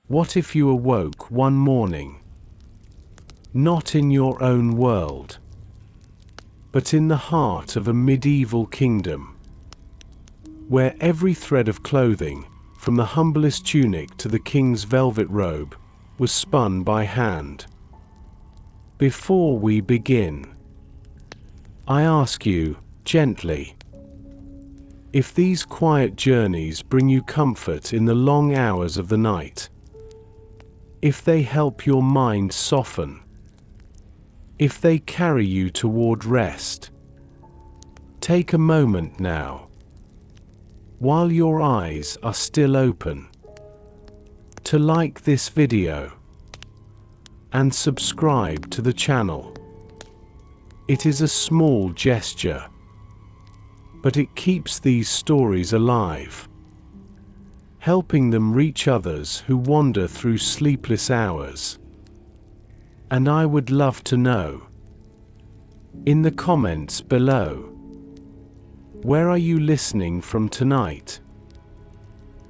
What if you awoke one morning, not in your own world, but in the heart of a medieval kingdom, where every thread of clothing, from the humblest tunic to the king's velvet robe, was spun by hand? Before we begin, I ask you, gently, if these quiet journeys bring you comfort in the long hours of the night, if they help your mind soften, if they carry you toward rest, take a moment now, while your eyes are still open, to like this video and subscribe to the channel. It is a small gesture, but it keeps these stories alive, helping them reach others who wander through sleepless hours. And I would love to know, in the comments below, where are you listening from tonight?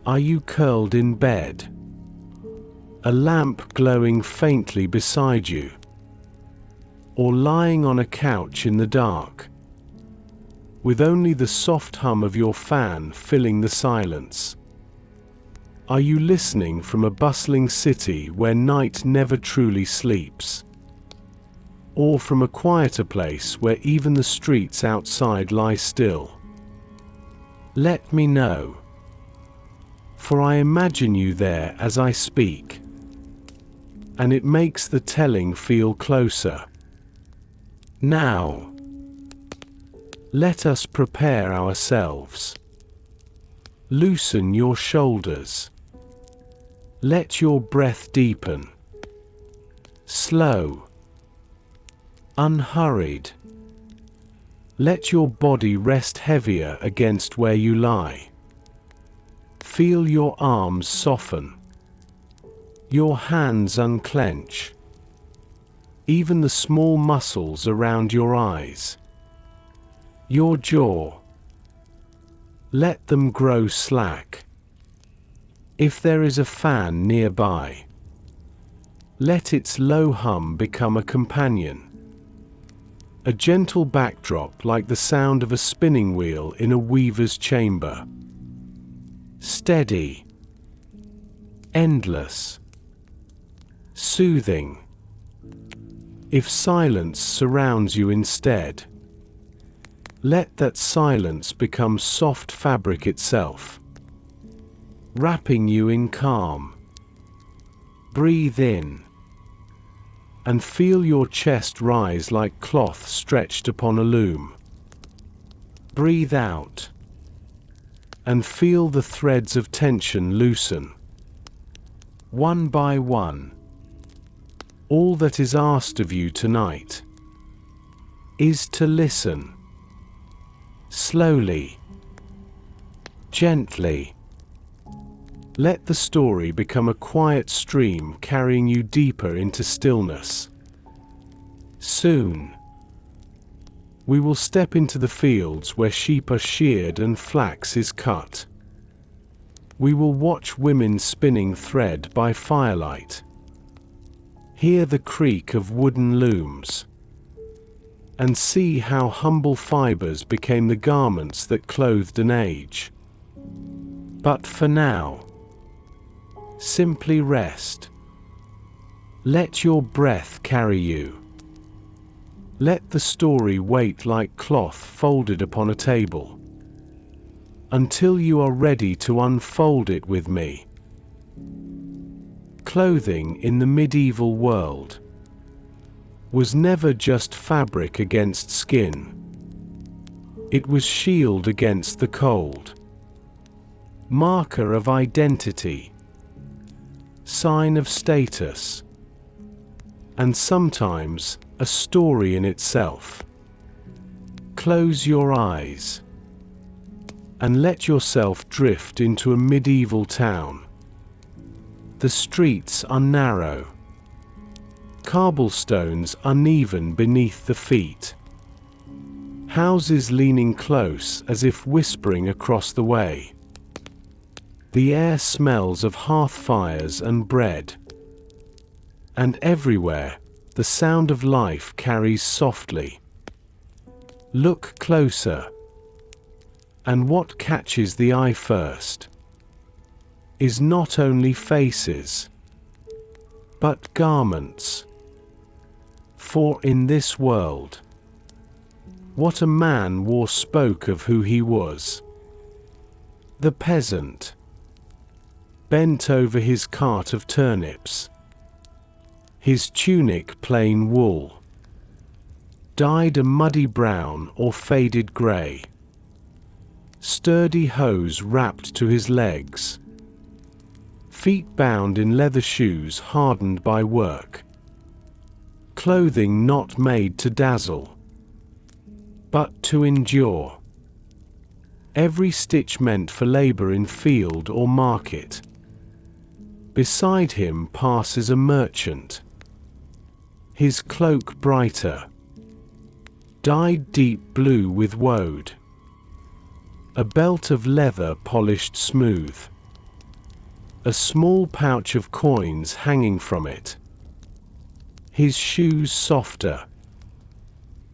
Are you curled in bed, a lamp glowing faintly beside you, or lying on a couch in the dark, with only the soft hum of your fan filling the silence? Are you listening from a bustling city where night never truly sleeps? Or from a quieter place where even the streets outside lie still? Let me know, for I imagine you there as I speak, and it makes the telling feel closer. Now, let us prepare ourselves. Loosen your shoulders. Let your breath deepen. Slow, unhurried. Let your body rest heavier against where you lie. Feel your arms soften, your hands unclench, even the small muscles around your eyes, your jaw. Let them grow slack. If there is a fan nearby, let its low hum become a companion, a gentle backdrop like the sound of a spinning wheel in a weaver's chamber. Steady, endless, soothing. If silence surrounds you instead, let that silence become soft fabric itself, wrapping you in calm. Breathe in, and feel your chest rise like cloth stretched upon a loom. Breathe out, and feel the threads of tension loosen. One by one, all that is asked of you tonight is to listen. Slowly, gently. Let the story become a quiet stream carrying you deeper into stillness. Soon, we will step into the fields where sheep are sheared and flax is cut. We will watch women spinning thread by firelight, hear the creak of wooden looms, and see how humble fibers became the garments that clothed an age. But for now, simply rest. Let your breath carry you. Let the story wait like cloth folded upon a table, until you are ready to unfold it with me. Clothing in the medieval world was never just fabric against skin. It was shield against the cold, marker of identity, sign of status, and sometimes a story in itself. Close your eyes and let yourself drift into a medieval town. The streets are narrow, cobblestones uneven beneath the feet, houses leaning close as if whispering across the way. The air smells of hearth fires and bread. And everywhere, the sound of life carries softly. Look closer. And what catches the eye first is not only faces, but garments. For in this world, what a man wore spoke of who he was. The peasant, bent over his cart of turnips, his tunic plain wool, dyed a muddy brown or faded grey, sturdy hose wrapped to his legs, feet bound in leather shoes hardened by work, clothing not made to dazzle, but to endure, every stitch meant for labour in field or market. Beside him passes a merchant, his cloak brighter, dyed deep blue with woad, a belt of leather polished smooth, a small pouch of coins hanging from it, his shoes softer,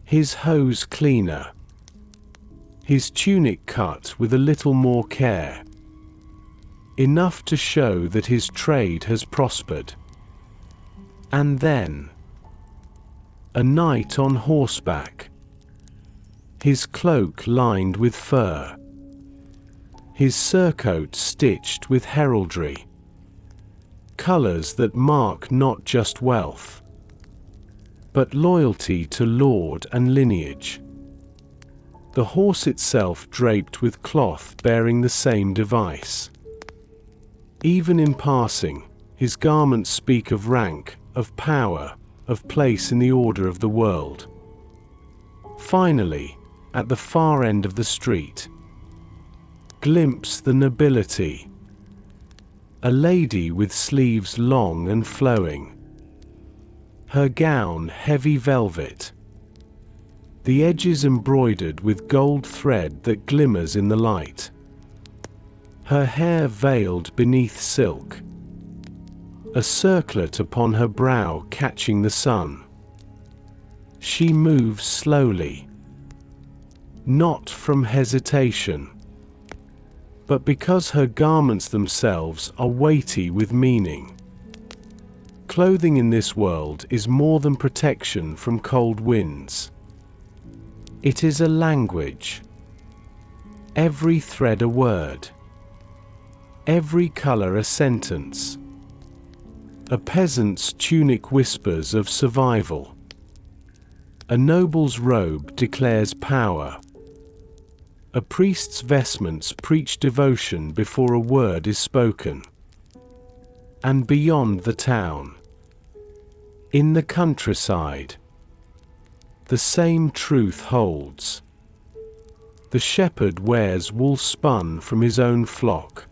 his hose cleaner, his tunic cut with a little more care, enough to show that his trade has prospered. And then, a knight on horseback, his cloak lined with fur, his surcoat stitched with heraldry, colours that mark not just wealth, but loyalty to lord and lineage. The horse itself draped with cloth bearing the same device. Even in passing, his garments speak of rank, of power, of place in the order of the world. Finally, at the far end of the street, glimpse the nobility. A lady with sleeves long and flowing, her gown heavy velvet, the edges embroidered with gold thread that glimmers in the light, her hair veiled beneath silk, a circlet upon her brow catching the sun. She moves slowly, not from hesitation, but because her garments themselves are weighty with meaning. Clothing in this world is more than protection from cold winds. It is a language. Every thread a word. Every color a sentence. A peasant's tunic whispers of survival. A noble's robe declares power. A priest's vestments preach devotion before a word is spoken. And beyond the town, in the countryside, the same truth holds. The shepherd wears wool spun from his own flock,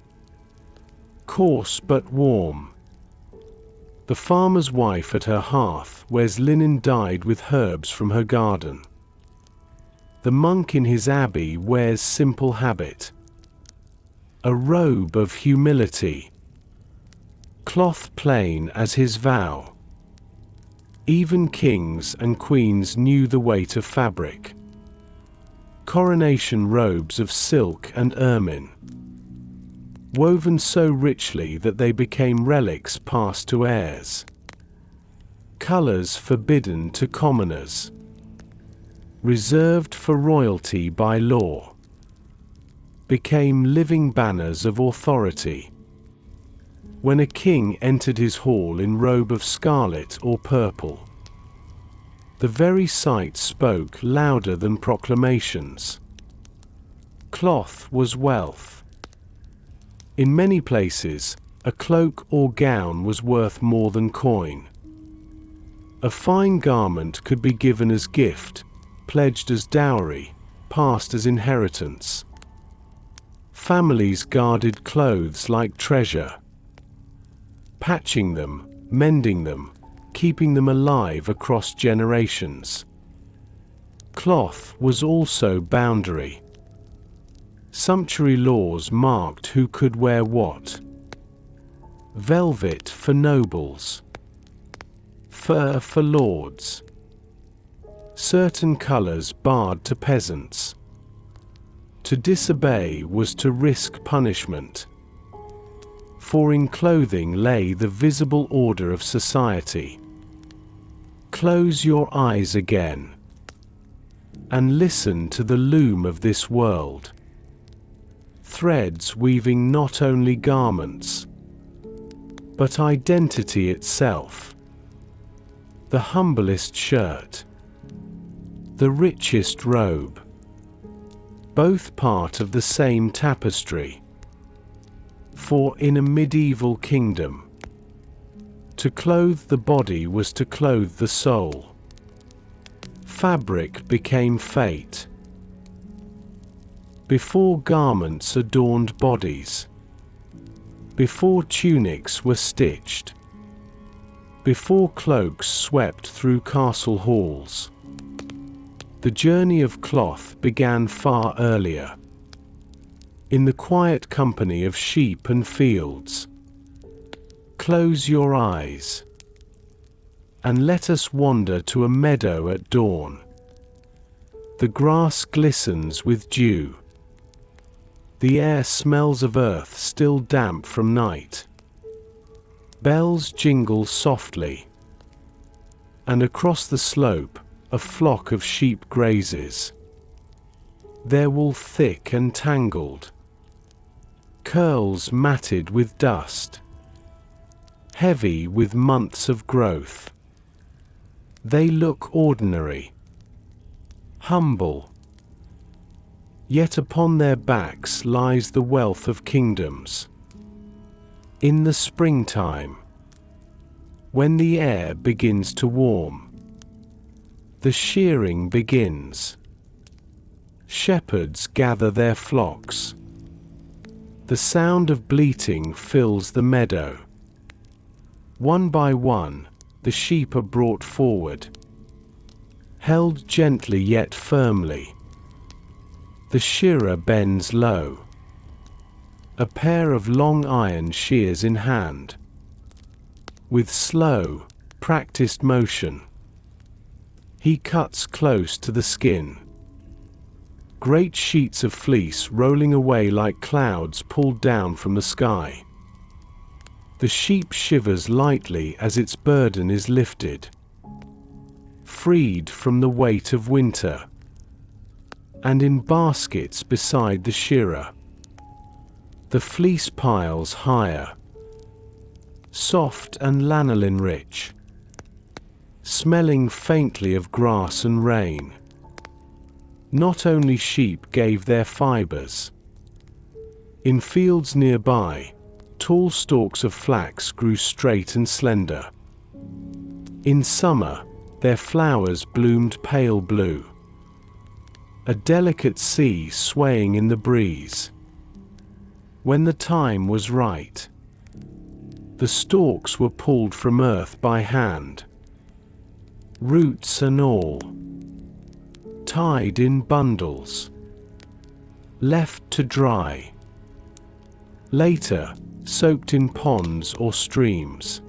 coarse but warm. The farmer's wife at her hearth wears linen dyed with herbs from her garden. The monk in his abbey wears simple habit, a robe of humility, cloth plain as his vow. Even kings and queens knew the weight of fabric. Coronation robes of silk and ermine, woven so richly that they became relics passed to heirs. Colors forbidden to commoners, reserved for royalty by law, became living banners of authority. When a king entered his hall in robe of scarlet or purple, the very sight spoke louder than proclamations. Cloth was wealth. In many places, a cloak or gown was worth more than coin. A fine garment could be given as gift, pledged as dowry, passed as inheritance. Families guarded clothes like treasure, patching them, mending them, keeping them alive across generations. Cloth was also boundary. Sumptuary laws marked who could wear what. Velvet for nobles. Fur for lords. Certain colors barred to peasants. To disobey was to risk punishment. For in clothing lay the visible order of society. Close your eyes again, and listen to the loom of this world. Threads weaving not only garments, but identity itself. The humblest shirt, the richest robe, both part of the same tapestry. For in a medieval kingdom, to clothe the body was to clothe the soul. Fabric became fate. Before garments adorned bodies, before tunics were stitched, before cloaks swept through castle halls, the journey of cloth began far earlier. In the quiet company of sheep and fields. Close your eyes, and let us wander to a meadow at dawn. The grass glistens with dew. The air smells of earth still damp from night. Bells jingle softly, and across the slope a flock of sheep grazes. Their wool thick and tangled, curls matted with dust, heavy with months of growth. They look ordinary, humble, yet upon their backs lies the wealth of kingdoms. In the springtime, when the air begins to warm, the shearing begins. Shepherds gather their flocks. The sound of bleating fills the meadow. One by one, the sheep are brought forward, held gently yet firmly. The shearer bends low, a pair of long iron shears in hand. With slow, practiced motion, he cuts close to the skin. Great sheets of fleece rolling away like clouds pulled down from the sky. The sheep shivers lightly as its burden is lifted, freed from the weight of winter. And in baskets beside the shearer, the fleece piles higher, soft and lanolin rich, smelling faintly of grass and rain. Not only sheep gave their fibers. In fields nearby, tall stalks of flax grew straight and slender. In summer, their flowers bloomed pale blue, a delicate sea swaying in the breeze. When the time was right, the stalks were pulled from earth by hand, roots and all, tied in bundles, left to dry. Later, soaked in ponds or streams.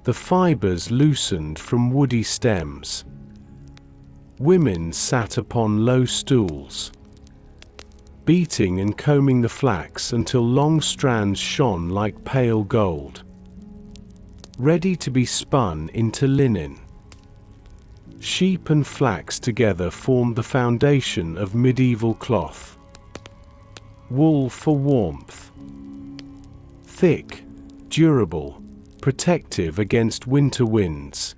The fibers loosened from woody stems. Women sat upon low stools, beating and combing the flax until long strands shone like pale gold, ready to be spun into linen. Sheep and flax together formed the foundation of medieval cloth. Wool for warmth, thick, durable, protective against winter winds.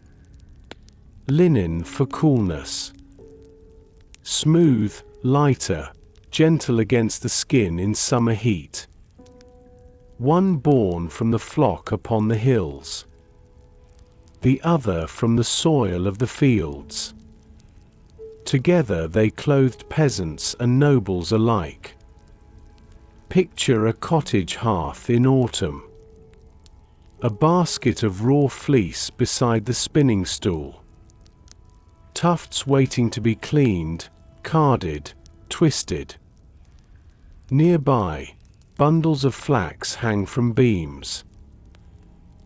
Linen for coolness, smooth, lighter, gentle against the skin in summer heat. One born from the flock upon the hills, the other from the soil of the fields. Together they clothed peasants and nobles alike. Picture a cottage hearth in autumn, a basket of raw fleece beside the spinning stool, tufts waiting to be cleaned, carded, twisted. Nearby, bundles of flax hang from beams,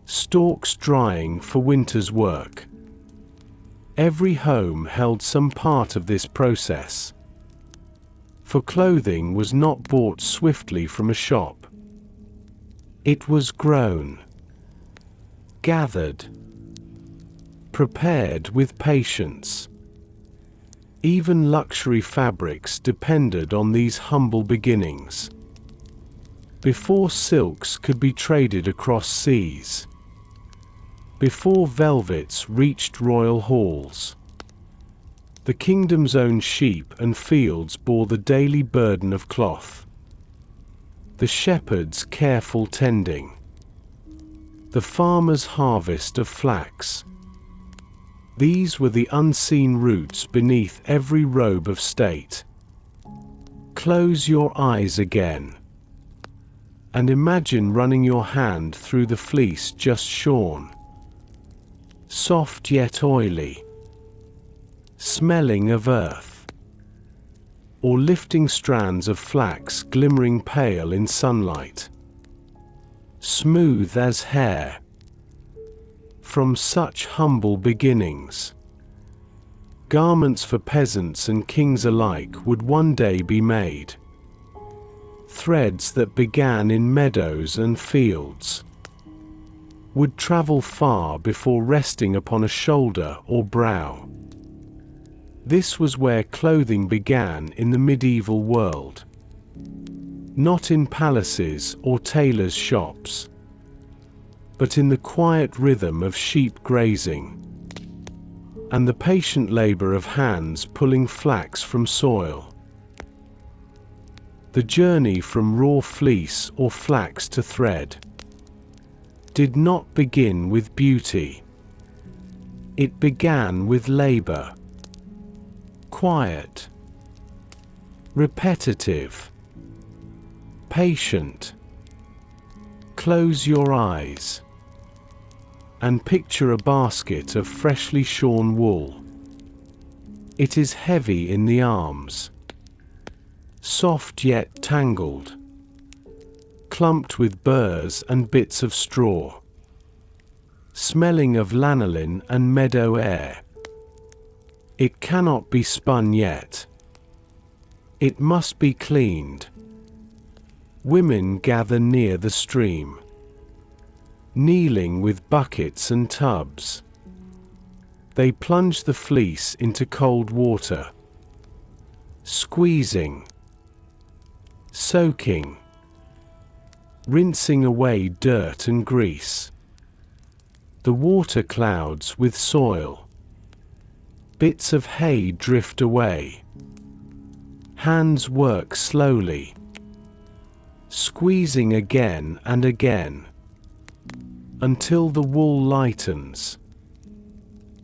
stalks drying for winter's work. Every home held some part of this process, for clothing was not bought swiftly from a shop. It was grown, gathered, prepared with patience. Even luxury fabrics depended on these humble beginnings. Before silks could be traded across seas, before velvets reached royal halls, the kingdom's own sheep and fields bore the daily burden of cloth. The shepherd's careful tending, the farmer's harvest of flax. These were the unseen roots beneath every robe of state. Close your eyes again, and imagine running your hand through the fleece just shorn, soft yet oily, smelling of earth, or lifting strands of flax glimmering pale in sunlight, smooth as hair. From such humble beginnings, garments for peasants and kings alike would one day be made. Threads that began in meadows and fields would travel far before resting upon a shoulder or brow. This was where clothing began in the medieval world, not in palaces or tailors' shops, but in the quiet rhythm of sheep grazing and the patient labor of hands pulling flax from soil. The journey from raw fleece or flax to thread did not begin with beauty. It began with labor. Quiet, repetitive, patient. Close your eyes and picture a basket of freshly shorn wool. It is heavy in the arms, soft yet tangled, clumped with burrs and bits of straw, smelling of lanolin and meadow air. It cannot be spun yet. It must be cleaned. Women gather near the stream, kneeling with buckets and tubs. They plunge the fleece into cold water, squeezing, soaking, rinsing away dirt and grease. The water clouds with soil. Bits of hay drift away. Hands work slowly, squeezing again and again, until the wool lightens,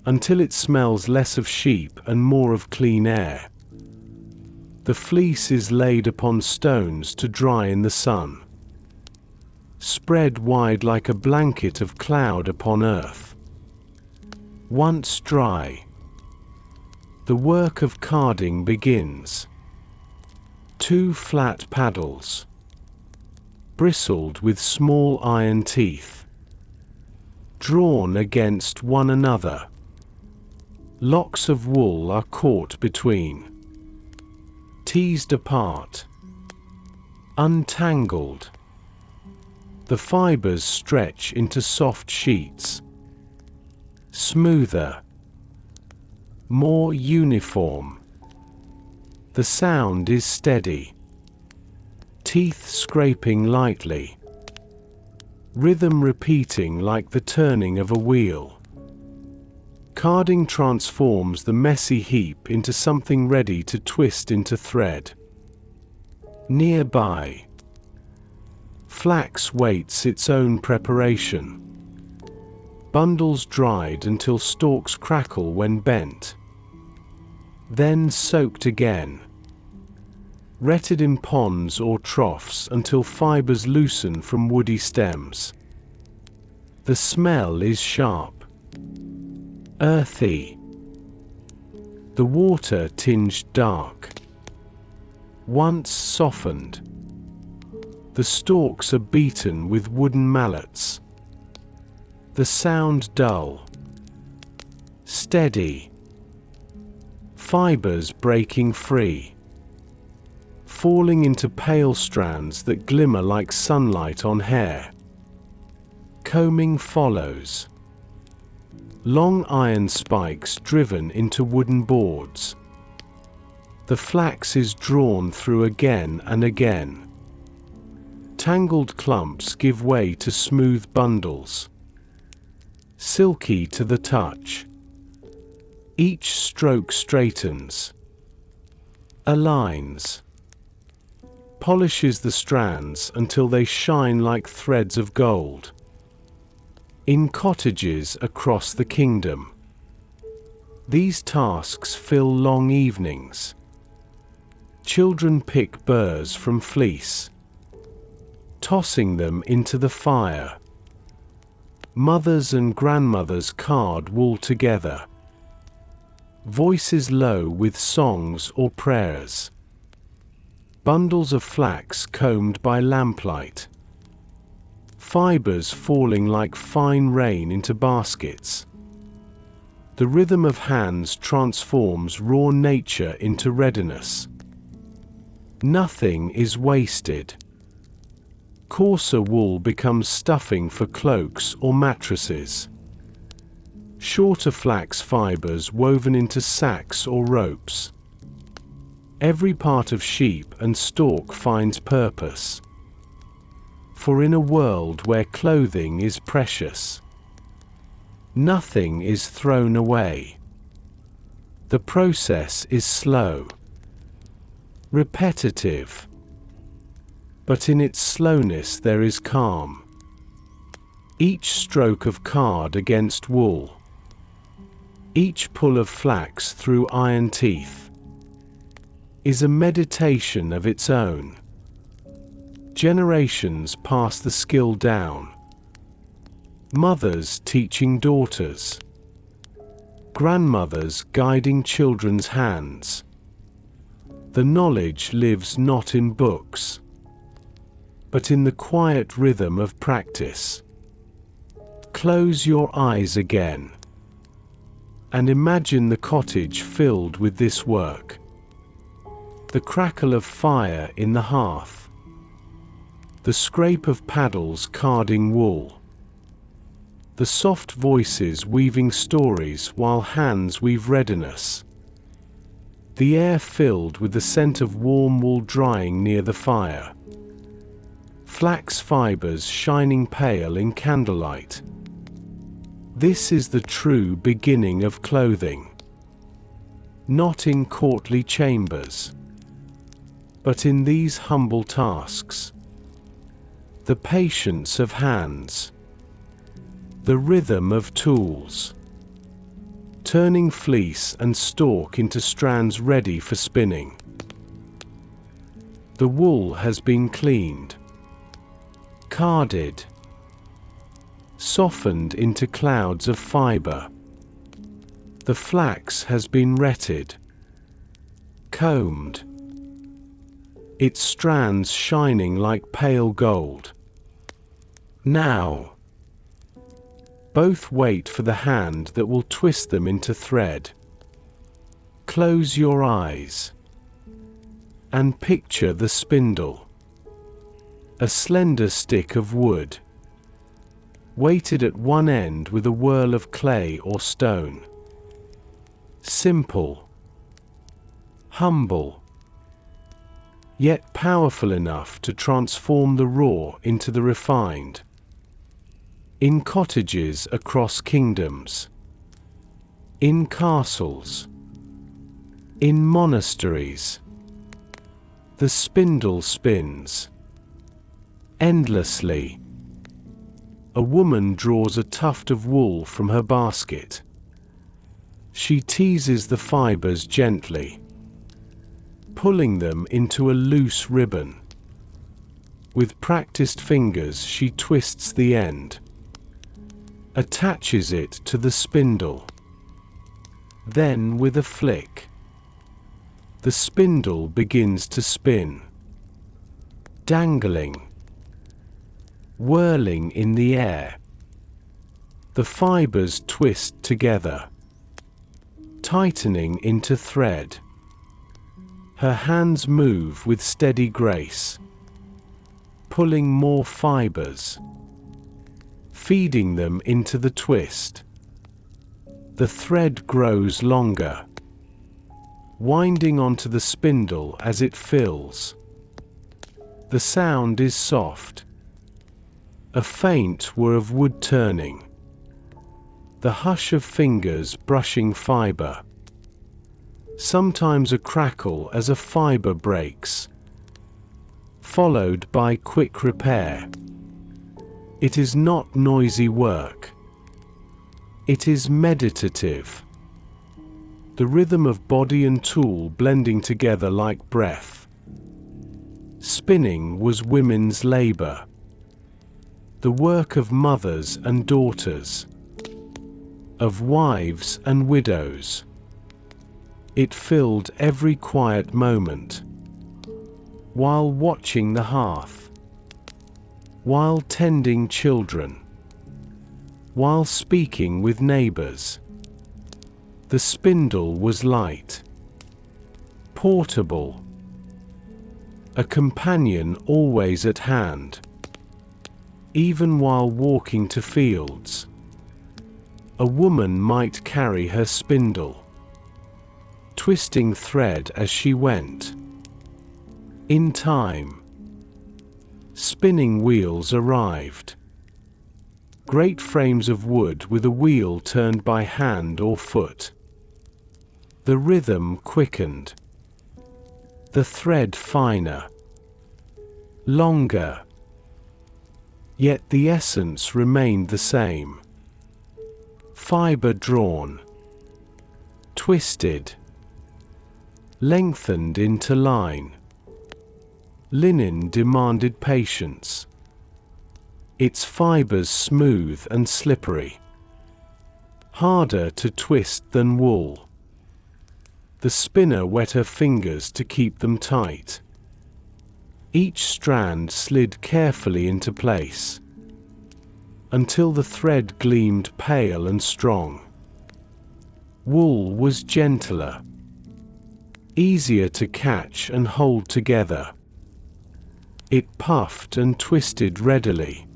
until it smells less of sheep and more of clean air. The fleece is laid upon stones to dry in the sun, spread wide like a blanket of cloud upon earth. Once dry, the work of carding begins. 2 flat paddles, bristled with small iron teeth, drawn against one another. Locks of wool are caught between, teased apart, untangled. The fibers stretch into soft sheets, smoother, more uniform. The sound is steady, teeth scraping lightly, rhythm repeating like the turning of a wheel. Carding transforms the messy heap into something ready to twist into thread. Nearby, flax waits its own preparation. Bundles dried until stalks crackle when bent, then soaked again. Retted in ponds or troughs until fibers loosen from woody stems. The smell is sharp, earthy. The water tinged dark, once softened. The stalks are beaten with wooden mallets. The sound dull, steady, fibers breaking free, falling into pale strands that glimmer like sunlight on hair. Combing follows. Long iron spikes driven into wooden boards. The flax is drawn through again and again. Tangled clumps give way to smooth bundles, silky to the touch. Each stroke straightens, aligns, polishes the strands until they shine like threads of gold. In cottages across the kingdom, these tasks fill long evenings. Children pick burrs from fleece, tossing them into the fire. Mothers and grandmothers card wool together, voices low with songs or prayers. Bundles of flax combed by lamplight, fibers falling like fine rain into baskets. The rhythm of hands transforms raw nature into readiness. Nothing is wasted. Coarser wool becomes stuffing for cloaks or mattresses. Shorter flax fibers woven into sacks or ropes. Every part of sheep and stalk finds purpose. For in a world where clothing is precious, nothing is thrown away. The process is slow, repetitive, but in its slowness there is calm. Each stroke of card against wool, each pull of flax through iron teeth, is a meditation of its own. Generations pass the skill down. Mothers teaching daughters, grandmothers guiding children's hands. The knowledge lives not in books, but in the quiet rhythm of practice. Close your eyes again, and imagine the cottage filled with this work. The crackle of fire in the hearth, the scrape of paddles carding wool, the soft voices weaving stories while hands weave readiness. The air filled with the scent of warm wool drying near the fire. Flax fibers shining pale in candlelight. This is the true beginning of clothing. Not in courtly chambers, but in these humble tasks. The patience of hands, the rhythm of tools, turning fleece and stalk into strands ready for spinning. The wool has been cleaned, carded, softened into clouds of fiber. The flax has been retted, combed, its strands shining like pale gold. Now, both wait for the hand that will twist them into thread. Close your eyes and picture the spindle, a slender stick of wood, weighted at one end with a whirl of clay or stone. Simple, humble, yet powerful enough to transform the raw into the refined. In cottages across kingdoms, in castles, in monasteries, the spindle spins endlessly. A woman draws a tuft of wool from her basket. She teases the fibers gently, pulling them into a loose ribbon. With practiced fingers she twists the end, attaches it to the spindle. Then with a flick, the spindle begins to spin, dangling, whirling in the air. The fibers twist together, tightening into thread. Her hands move with steady grace, pulling more fibers, feeding them into the twist. The thread grows longer, winding onto the spindle as it fills. The sound is soft, a faint whir of wood turning, the hush of fingers brushing fiber. Sometimes a crackle as a fiber breaks, followed by quick repair. It is not noisy work. It is meditative. The rhythm of body and tool blending together like breath. Spinning was women's labor, the work of mothers and daughters, of wives and widows. It filled every quiet moment, while watching the hearth, while tending children, while speaking with neighbors. The spindle was light, portable, a companion always at hand, even while walking to fields. A woman might carry her spindle, twisting thread as she went. In time, spinning wheels arrived. Great frames of wood with a wheel turned by hand or foot. The rhythm quickened, the thread finer, longer. Yet the essence remained the same. Fiber drawn, twisted, lengthened into line. Linen demanded patience, its fibers smooth and slippery, harder to twist than wool. The spinner wet her fingers to keep them tight. Each strand slid carefully into place, until the thread gleamed pale and strong. Wool was gentler, easier to catch and hold together. It puffed and twisted readily,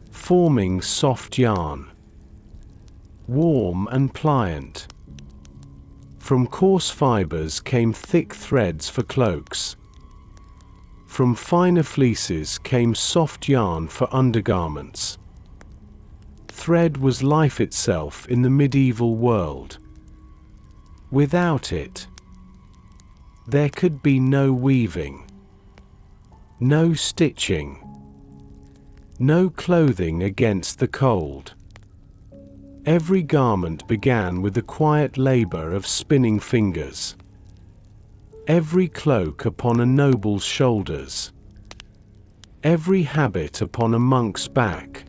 forming soft yarn, warm and pliant. From coarse fibers came thick threads for cloaks. From finer fleeces came soft yarn for undergarments. Thread was life itself in the medieval world. Without it, there could be no weaving, no stitching, no clothing against the cold. Every garment began with the quiet labor of spinning fingers. Every cloak upon a noble's shoulders. Every habit upon a monk's back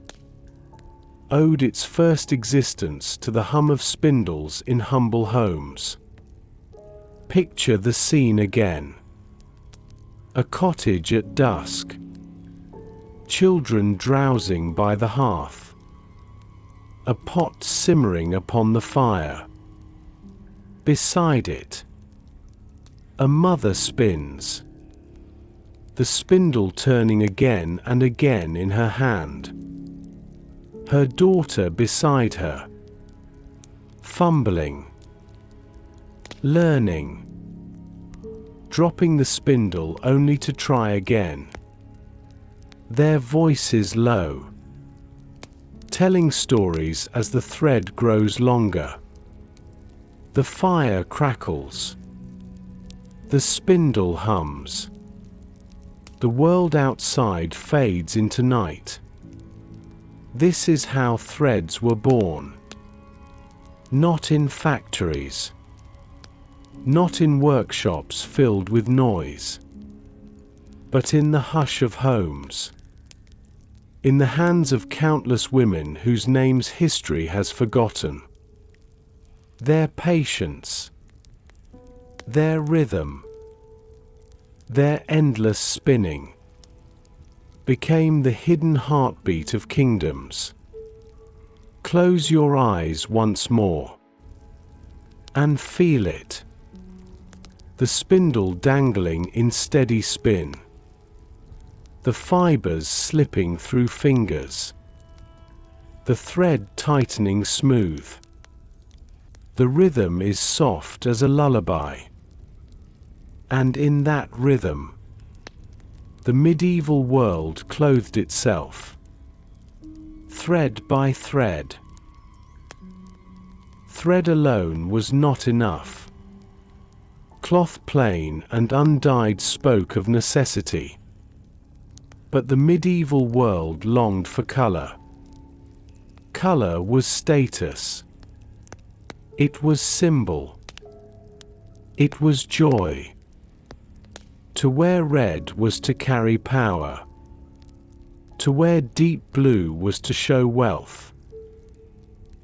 owed its first existence to the hum of spindles in humble homes. Picture the scene again. A cottage at dusk. Children drowsing by the hearth. A pot simmering upon the fire. Beside it, a mother spins, the spindle turning again and again in her hand. Her daughter beside her, fumbling, learning, dropping the spindle only to try again. Their voices low, telling stories as the thread grows longer. The fire crackles. The spindle hums. The world outside fades into night. This is how threads were born. Not in factories. Not in workshops filled with noise. But in the hush of homes. In the hands of countless women whose names history has forgotten. Their patience, their rhythm, their endless spinning, became the hidden heartbeat of kingdoms. Close your eyes once more and feel it. The spindle dangling in steady spin, the fibers slipping through fingers, the thread tightening smooth. The rhythm is soft as a lullaby, and in that rhythm, the medieval world clothed itself, thread by thread. Thread alone was not enough. Cloth plain and undyed spoke of necessity. But the medieval world longed for color. Color was status. It was symbol. It was joy. To wear red was to carry power. To wear deep blue was to show wealth.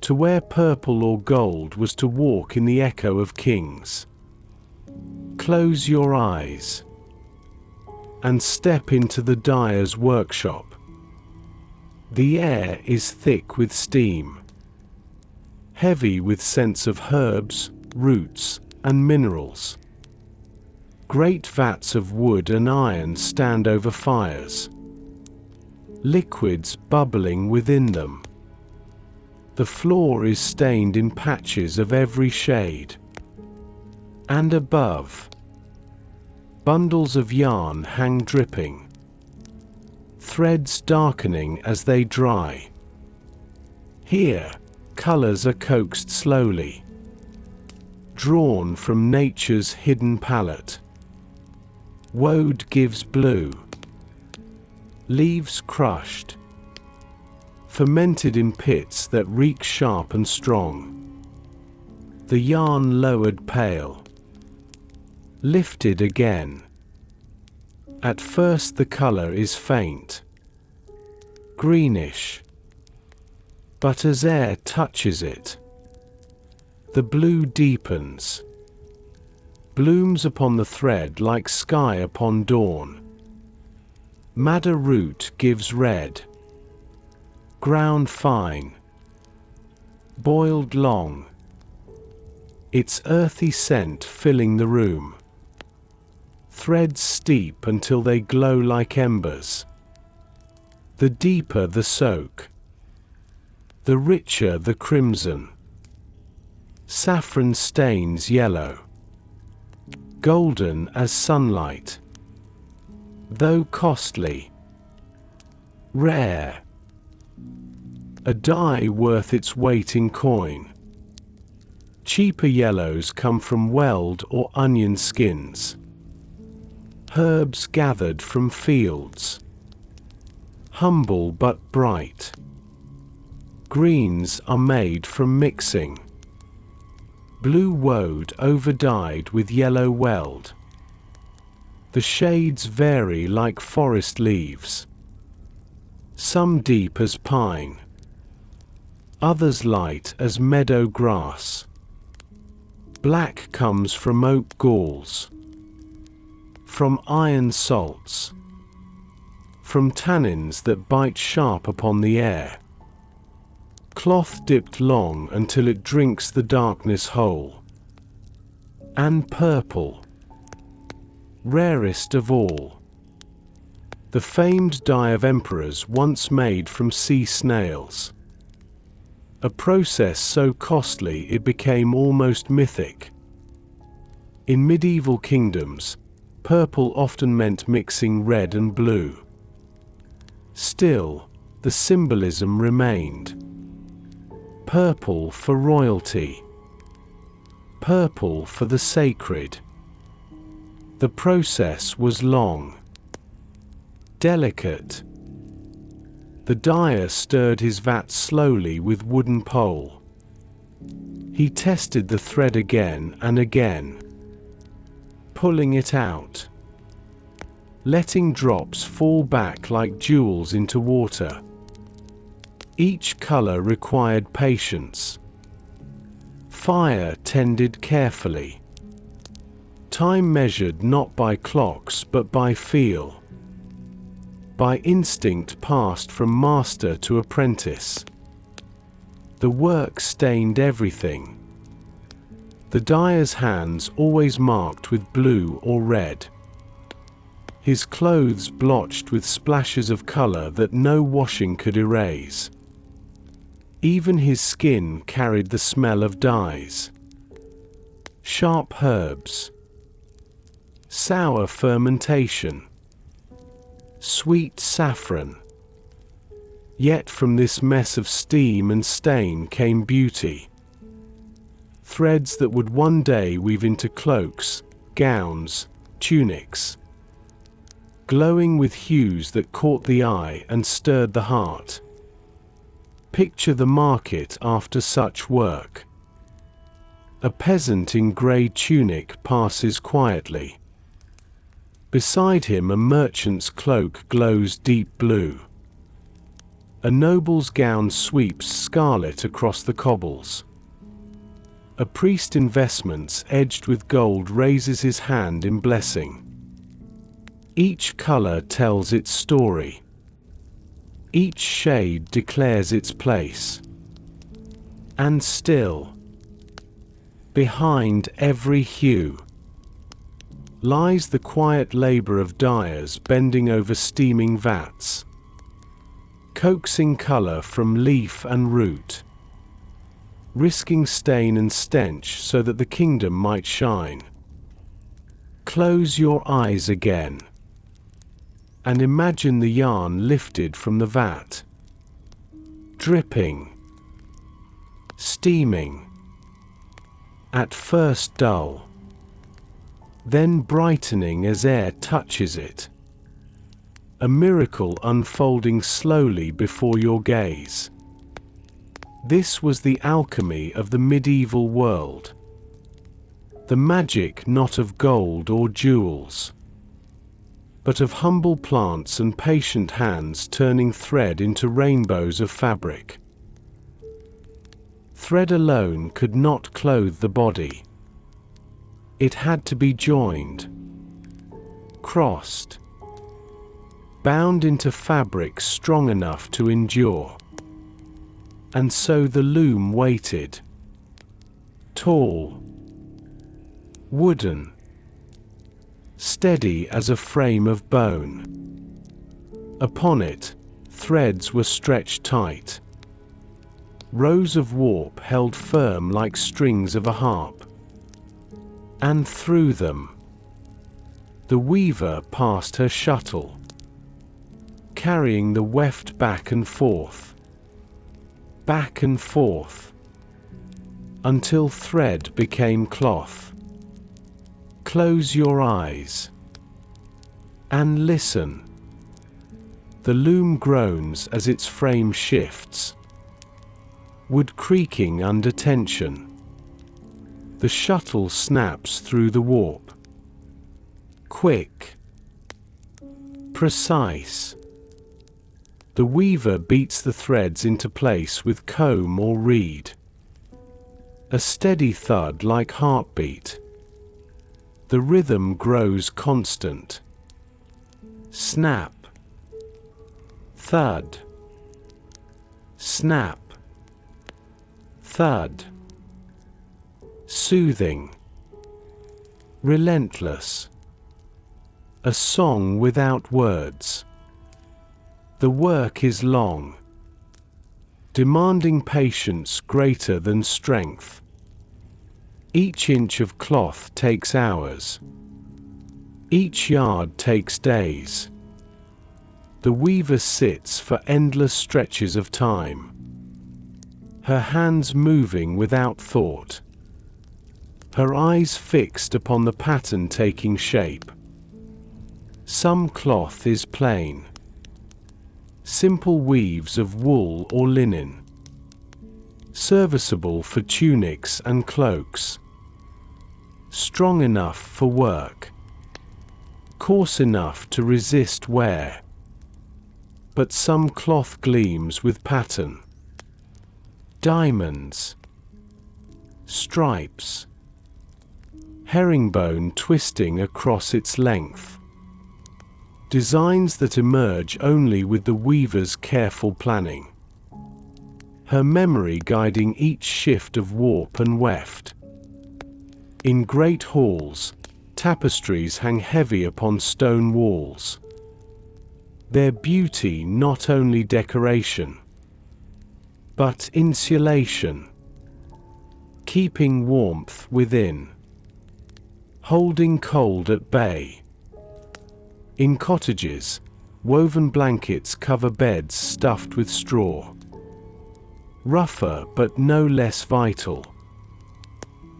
To wear purple or gold was to walk in the echo of kings. Close your eyes and step into the dyer's workshop. The air is thick with steam, heavy with scents of herbs, roots, and minerals. Great vats of wood and iron stand over fires, liquids bubbling within them. The floor is stained in patches of every shade. And above, bundles of yarn hang dripping, threads darkening as they dry. Here, colors are coaxed slowly, drawn from nature's hidden palette. Woad gives blue, leaves crushed, fermented in pits that reek sharp and strong. The yarn lowered pale, lifted again. At first the color is faint, greenish, but as air touches it, the blue deepens, blooms upon the thread like sky upon dawn. Madder root gives red, ground fine, boiled long, its earthy scent filling the room. Threads steep until they glow like embers. The deeper the soak, the richer the crimson. Saffron stains yellow, golden as sunlight. Though costly, rare, a dye worth its weight in coin. Cheaper yellows come from weld or onion skins, herbs gathered from fields, humble but bright. Greens are made from mixing, blue woad overdyed with yellow weld. The shades vary like forest leaves, some deep as pine, others light as meadow grass. Black comes from oak galls, from iron salts, from tannins that bite sharp upon the air. Cloth dipped long until it drinks the darkness whole. And purple, rarest of all, the famed dye of emperors once made from sea snails. A process so costly it became almost mythic. In medieval kingdoms, purple often meant mixing red and blue. Still, the symbolism remained. Purple for royalty, purple for the sacred. The process was long, delicate. The dyer stirred his vat slowly with wooden pole. He tested the thread again and again, pulling it out, letting drops fall back like jewels into water. Each color required patience, fire tended carefully, time measured not by clocks but by feel. by instinct passed from master to apprentice. The work stained everything. The dyer's hands always marked with blue or red. His clothes blotched with splashes of color that no washing could erase. Even his skin carried the smell of dyes. Sharp herbs, sour fermentation, sweet saffron. Yet from this mess of steam and stain came beauty. Threads that would one day weave into cloaks, gowns, tunics. Glowing with hues that caught the eye and stirred the heart. Picture the market after such work. A peasant in grey tunic passes quietly. Beside him a merchant's cloak glows deep blue. A noble's gown sweeps scarlet across the cobbles. A priest in vestments edged with gold raises his hand in blessing. Each color tells its story. Each shade declares its place. And still, behind every hue, lies the quiet labor of dyers bending over steaming vats, coaxing color from leaf and root, risking stain and stench so that the kingdom might shine. Close your eyes again, and imagine the yarn lifted from the vat, dripping, steaming, at first dull, then brightening as air touches it. A miracle unfolding slowly before your gaze. This was the alchemy of the medieval world. The magic not of gold or jewels, but of humble plants and patient hands turning thread into rainbows of fabric. Thread alone could not clothe the body. It had to be joined, crossed, bound into fabric strong enough to endure. And so the loom waited, tall, wooden, steady as a frame of bone. Upon it, threads were stretched tight. Rows of warp held firm like strings of a harp. And through them, the weaver passed her shuttle, carrying the weft back and forth, until thread became cloth. Close your eyes and listen. The loom groans as its frame shifts, wood creaking under tension. The shuttle snaps through the warp. Quick, precise. The weaver beats the threads into place with comb or reed. A steady thud like heartbeat. The rhythm grows constant. Snap, thud, snap, thud. Soothing, relentless. A song without words. The work is long, demanding patience greater than strength. Each inch of cloth takes hours. Each yard takes days. The weaver sits for endless stretches of time, her hands moving without thought, her eyes fixed upon the pattern taking shape. Some cloth is plain, simple weaves of wool or linen, serviceable for tunics and cloaks, strong enough for work, coarse enough to resist wear. But some cloth gleams with pattern, diamonds, stripes, herringbone twisting across its length. designs that emerge only with the weaver's careful planning, her memory guiding each shift of warp and weft. In great halls, tapestries hang heavy upon stone walls, their beauty not only decoration, but insulation, keeping warmth within, holding cold at bay. In cottages, woven blankets cover beds stuffed with straw, rougher but no less vital.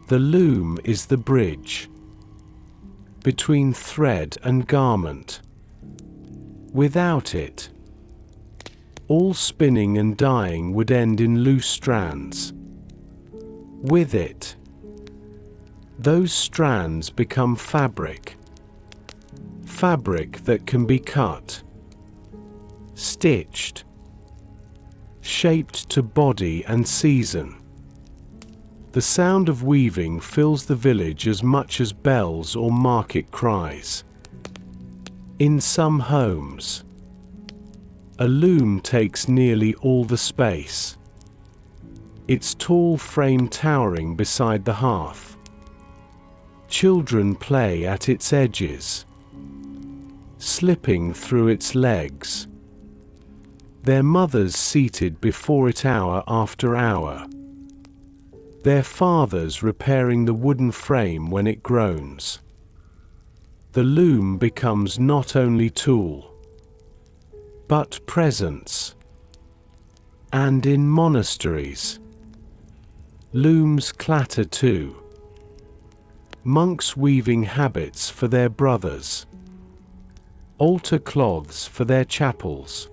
The loom is the bridge between thread and garment. Without it, all spinning and dyeing would end in loose strands. With it, those strands become fabric. Fabric that can be cut, stitched, shaped to body and season. The sound of weaving fills the village as much as bells or market cries. In some homes, a loom takes nearly all the space, its tall frame towering beside the hearth. Children play at its edges, slipping through its legs, their mothers seated before it hour after hour, their fathers repairing the wooden frame when it groans. The loom becomes not only tool, but presence. And in monasteries, looms clatter too, monks weaving habits for their brothers, altar cloths for their chapels,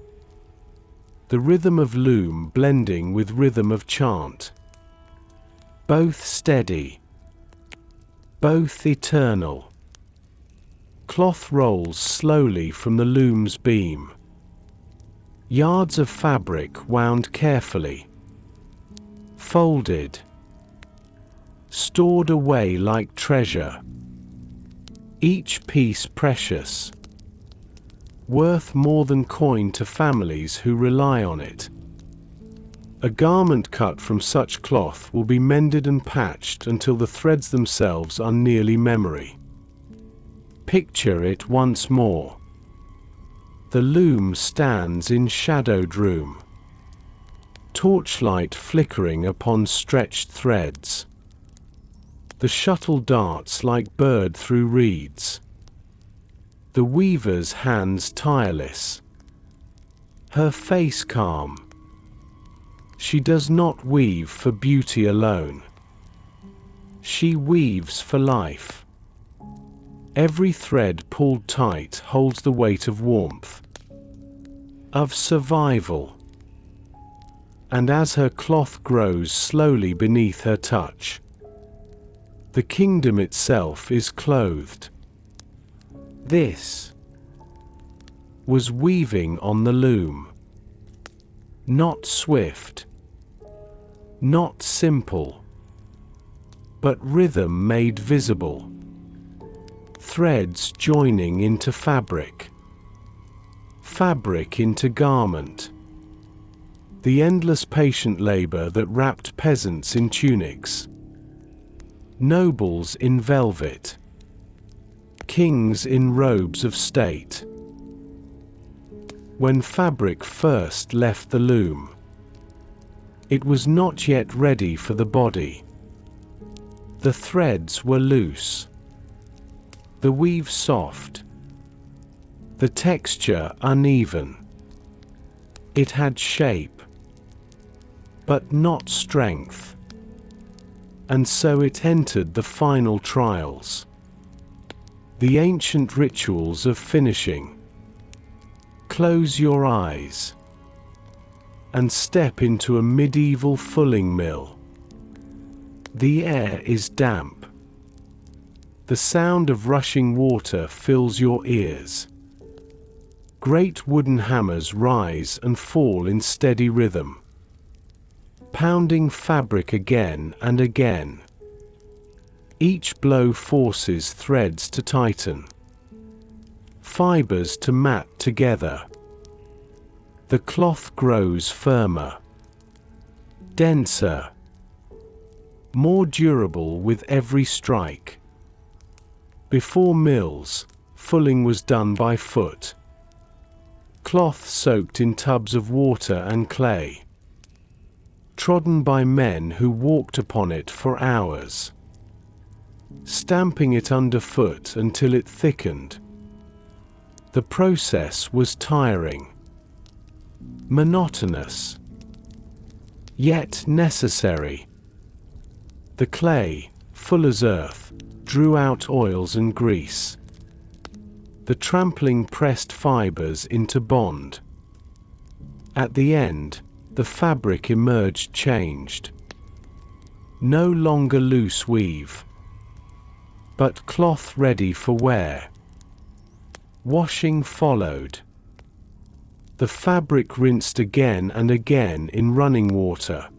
the rhythm of loom blending with rhythm of chant, both steady, both eternal. Cloth rolls slowly from the loom's beam, yards of fabric wound carefully, folded, stored away like treasure, each piece precious, worth more than coin to families who rely on it. A garment cut from such cloth will be mended and patched until the threads themselves are nearly memory. Picture it once more. The loom stands in shadowed room, torchlight flickering upon stretched threads. The shuttle darts like bird through reeds, the weaver's hands tireless, her face calm. She does not weave for beauty alone. She weaves for life. Every thread pulled tight holds the weight of warmth, of survival. And as her cloth grows slowly beneath her touch, the kingdom itself is clothed. This was weaving on the loom. Not swift, not simple, but rhythm made visible. Threads joining into fabric, fabric into garment. The endless patient labor that wrapped peasants in tunics, nobles in velvet, kings in robes of state. When fabric first left the loom, it was not yet ready for the body. The threads were loose, the weave soft, the texture uneven. It had shape, but not strength. And so it entered the final trials, the ancient rituals of finishing. Close your eyes and step into a medieval fulling mill. The air is damp. The sound of rushing water fills your ears. Great wooden hammers rise and fall in steady rhythm, pounding fabric again and again. Each blow forces threads to tighten, fibers to mat together. The cloth grows firmer, denser, more durable with every strike. Before mills, fulling was done by foot. Cloth soaked in tubs of water and clay, trodden by men who walked upon it for hours, stamping it underfoot until it thickened. The process was tiring, monotonous, yet necessary. The clay, full as earth, drew out oils and grease. The trampling pressed fibers into bond. At the end, the fabric emerged changed. No longer loose weave, but cloth ready for wear. Washing followed. The fabric rinsed again and again in running water.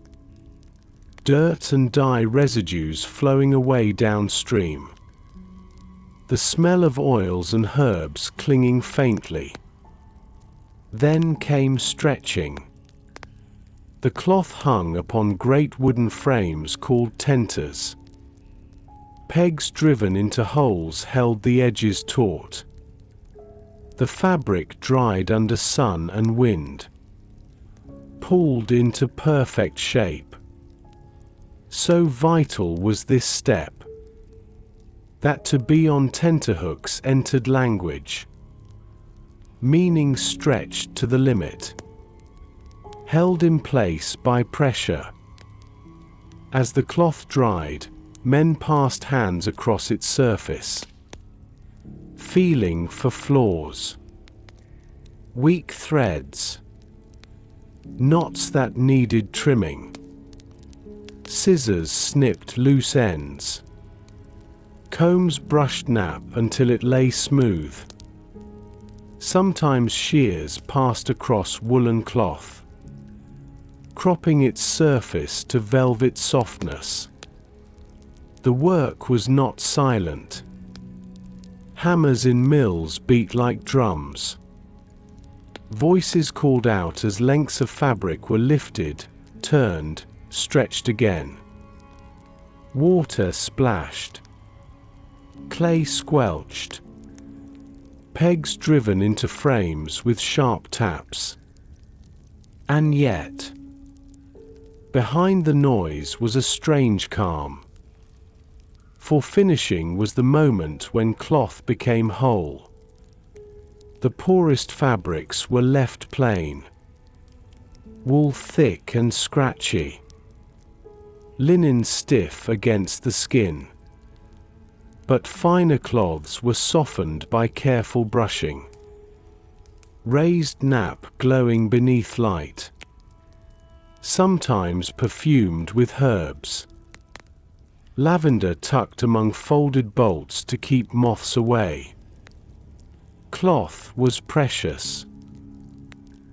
Dirt and dye residues flowing away downstream. The smell of oils and herbs clinging faintly. Then came stretching. The cloth hung upon great wooden frames called tenters. Pegs driven into holes held the edges taut. The fabric dried under sun and wind, pulled into perfect shape. So vital was this step, that to be on tenterhooks entered language. Meaning stretched to the limit, held in place by pressure. As the cloth dried, men passed hands across its surface, feeling for flaws, weak threads, knots that needed trimming. Scissors snipped loose ends. Combs brushed nap until it lay smooth. Sometimes shears passed across woolen cloth, cropping its surface to velvet softness. The work was not silent. Hammers in mills beat like drums. Voices called out as lengths of fabric were lifted, turned, stretched again. Water splashed. Clay squelched. Pegs driven into frames with sharp taps. And yet, behind the noise was a strange calm. For finishing was the moment when cloth became whole. The poorest fabrics were left plain. Wool thick and scratchy. Linen stiff against the skin. But finer cloths were softened by careful brushing. Raised nap glowing beneath light. Sometimes perfumed with herbs. Lavender tucked among folded bolts to keep moths away. Cloth was precious.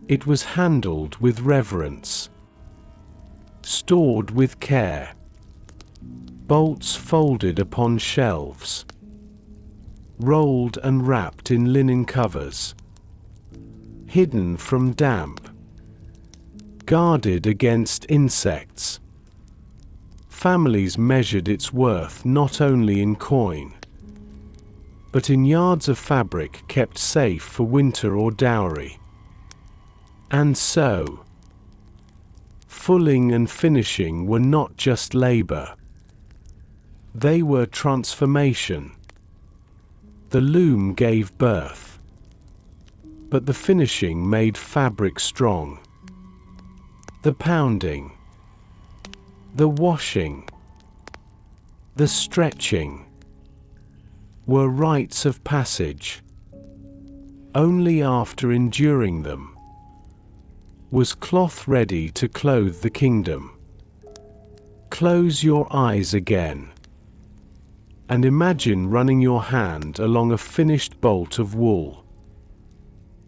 It was handled with reverence, stored with care. Bolts folded upon shelves, rolled and wrapped in linen covers, hidden from damp, guarded against insects. Families measured its worth not only in coin, but in yards of fabric kept safe for winter or dowry. And so, fulling and finishing were not just labor. They were transformation. The loom gave birth, but the finishing made fabric strong. The pounding, the washing, the stretching were rites of passage. Only after enduring them was cloth ready to clothe the kingdom. Close your eyes again, and imagine running your hand along a finished bolt of wool,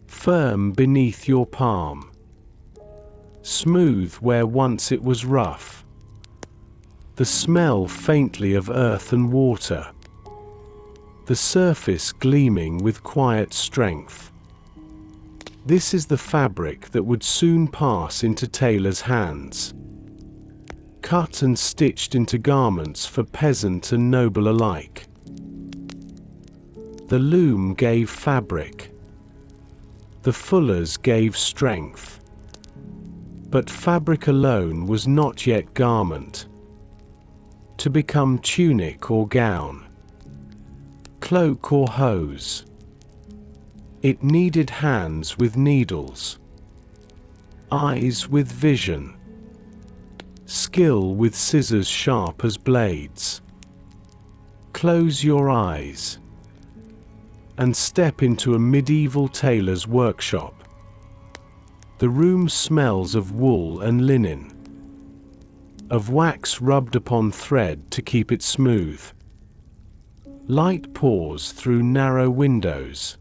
firm beneath your palm, smooth where once it was rough, the smell faintly of earth and water, the surface gleaming with quiet strength. This is the fabric that would soon pass into tailors' hands, cut and stitched into garments for peasant and noble alike. The loom gave fabric. The fullers gave strength. But fabric alone was not yet garment. To become tunic or gown, cloak or hose, it needed hands with needles, eyes with vision, skill with scissors sharp as blades. Close your eyes and step into a medieval tailor's workshop. The room smells of wool and linen, of wax rubbed upon thread to keep it smooth. Light pours through narrow windows,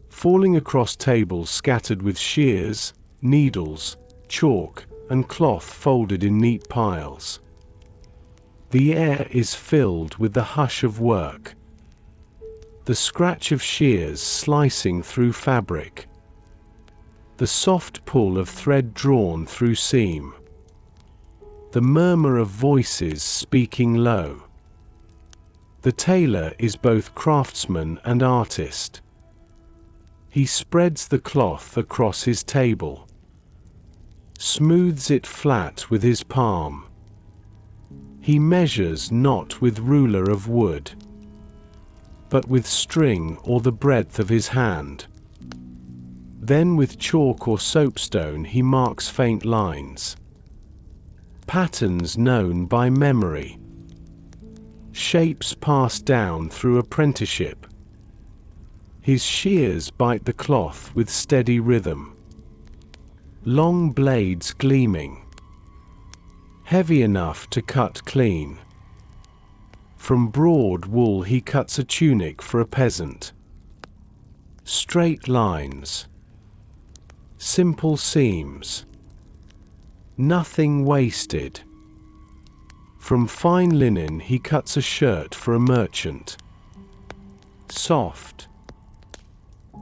falling across tables scattered with shears, needles, chalk, and cloth folded in neat piles. The air is filled with the hush of work, the scratch of shears slicing through fabric, the soft pull of thread drawn through seam, the murmur of voices speaking low. The tailor is both craftsman and artist. He spreads the cloth across his table, smooths it flat with his palm. He measures not with ruler of wood, but with string or the breadth of his hand. Then with chalk or soapstone he marks faint lines, patterns known by memory, shapes passed down through apprenticeship. His shears bite the cloth with steady rhythm, long blades gleaming, heavy enough to cut clean. From broad wool he cuts a tunic for a peasant. Straight lines, simple seams, nothing wasted. From fine linen he cuts a shirt for a merchant. Soft,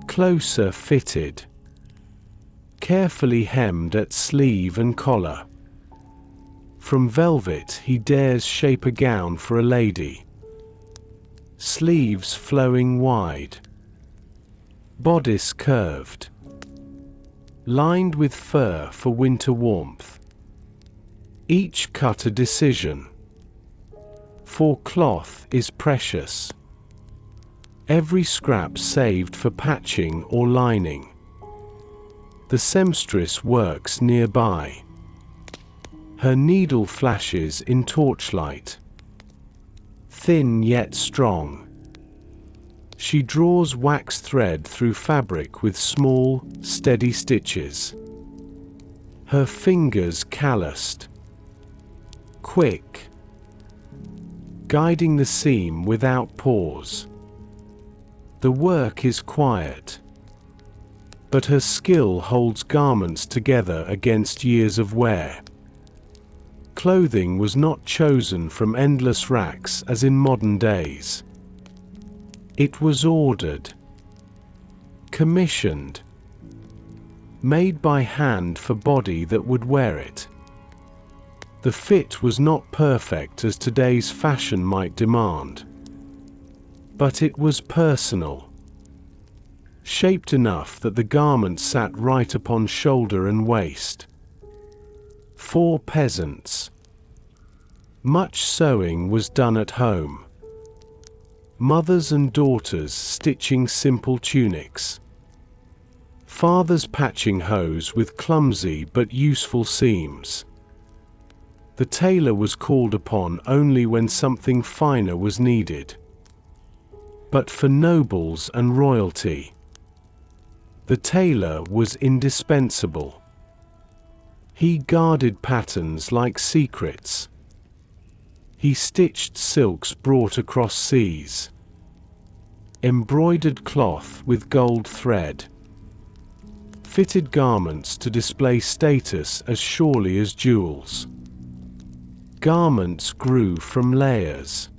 closer fitted, carefully hemmed at sleeve and collar. From velvet he dares shape a gown for a lady. Sleeves flowing wide, bodice curved, lined with fur for winter warmth. Each cut a decision, for cloth is precious. Every scrap saved for patching or lining. The seamstress works nearby. Her needle flashes in torchlight, thin yet strong. She draws wax thread through fabric with small, steady stitches. Her fingers calloused, quick, guiding the seam without pause. The work is quiet, but her skill holds garments together against years of wear. Clothing was not chosen from endless racks as in modern days. It was ordered, commissioned, made by hand for body that would wear it. The fit was not perfect as today's fashion might demand, but it was personal, shaped enough that the garment sat right upon shoulder and waist. For peasants, much sewing was done at home. Mothers and daughters stitching simple tunics. Fathers patching hose with clumsy but useful seams. The tailor was called upon only when something finer was needed. But for nobles and royalty, the tailor was indispensable. He guarded patterns like secrets. He stitched silks brought across seas, embroidered cloth with gold thread, fitted garments to display status as surely as jewels. Garments grew from layers,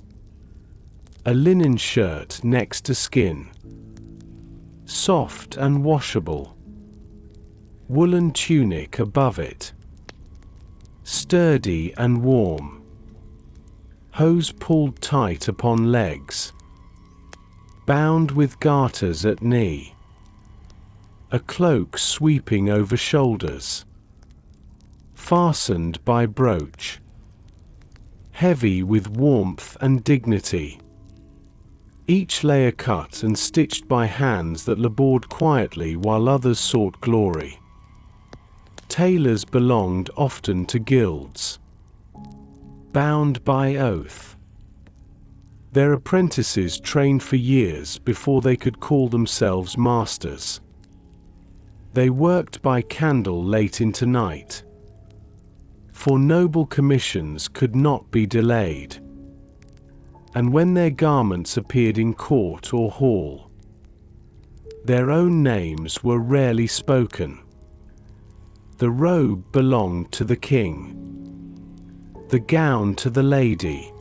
A linen shirt next to skin, soft and washable. Woolen tunic above it, sturdy and warm. Hose pulled tight upon legs, bound with garters at knee. A cloak sweeping over shoulders, fastened by brooch, heavy with warmth and dignity. Each layer cut and stitched by hands that labored quietly while others sought glory. Tailors belonged often to guilds, bound by oath. Their apprentices trained for years before they could call themselves masters. They worked by candle late into night, for noble commissions could not be delayed. And when their garments appeared in court or hall, their own names were rarely spoken. The robe belonged to the king, the gown to the lady.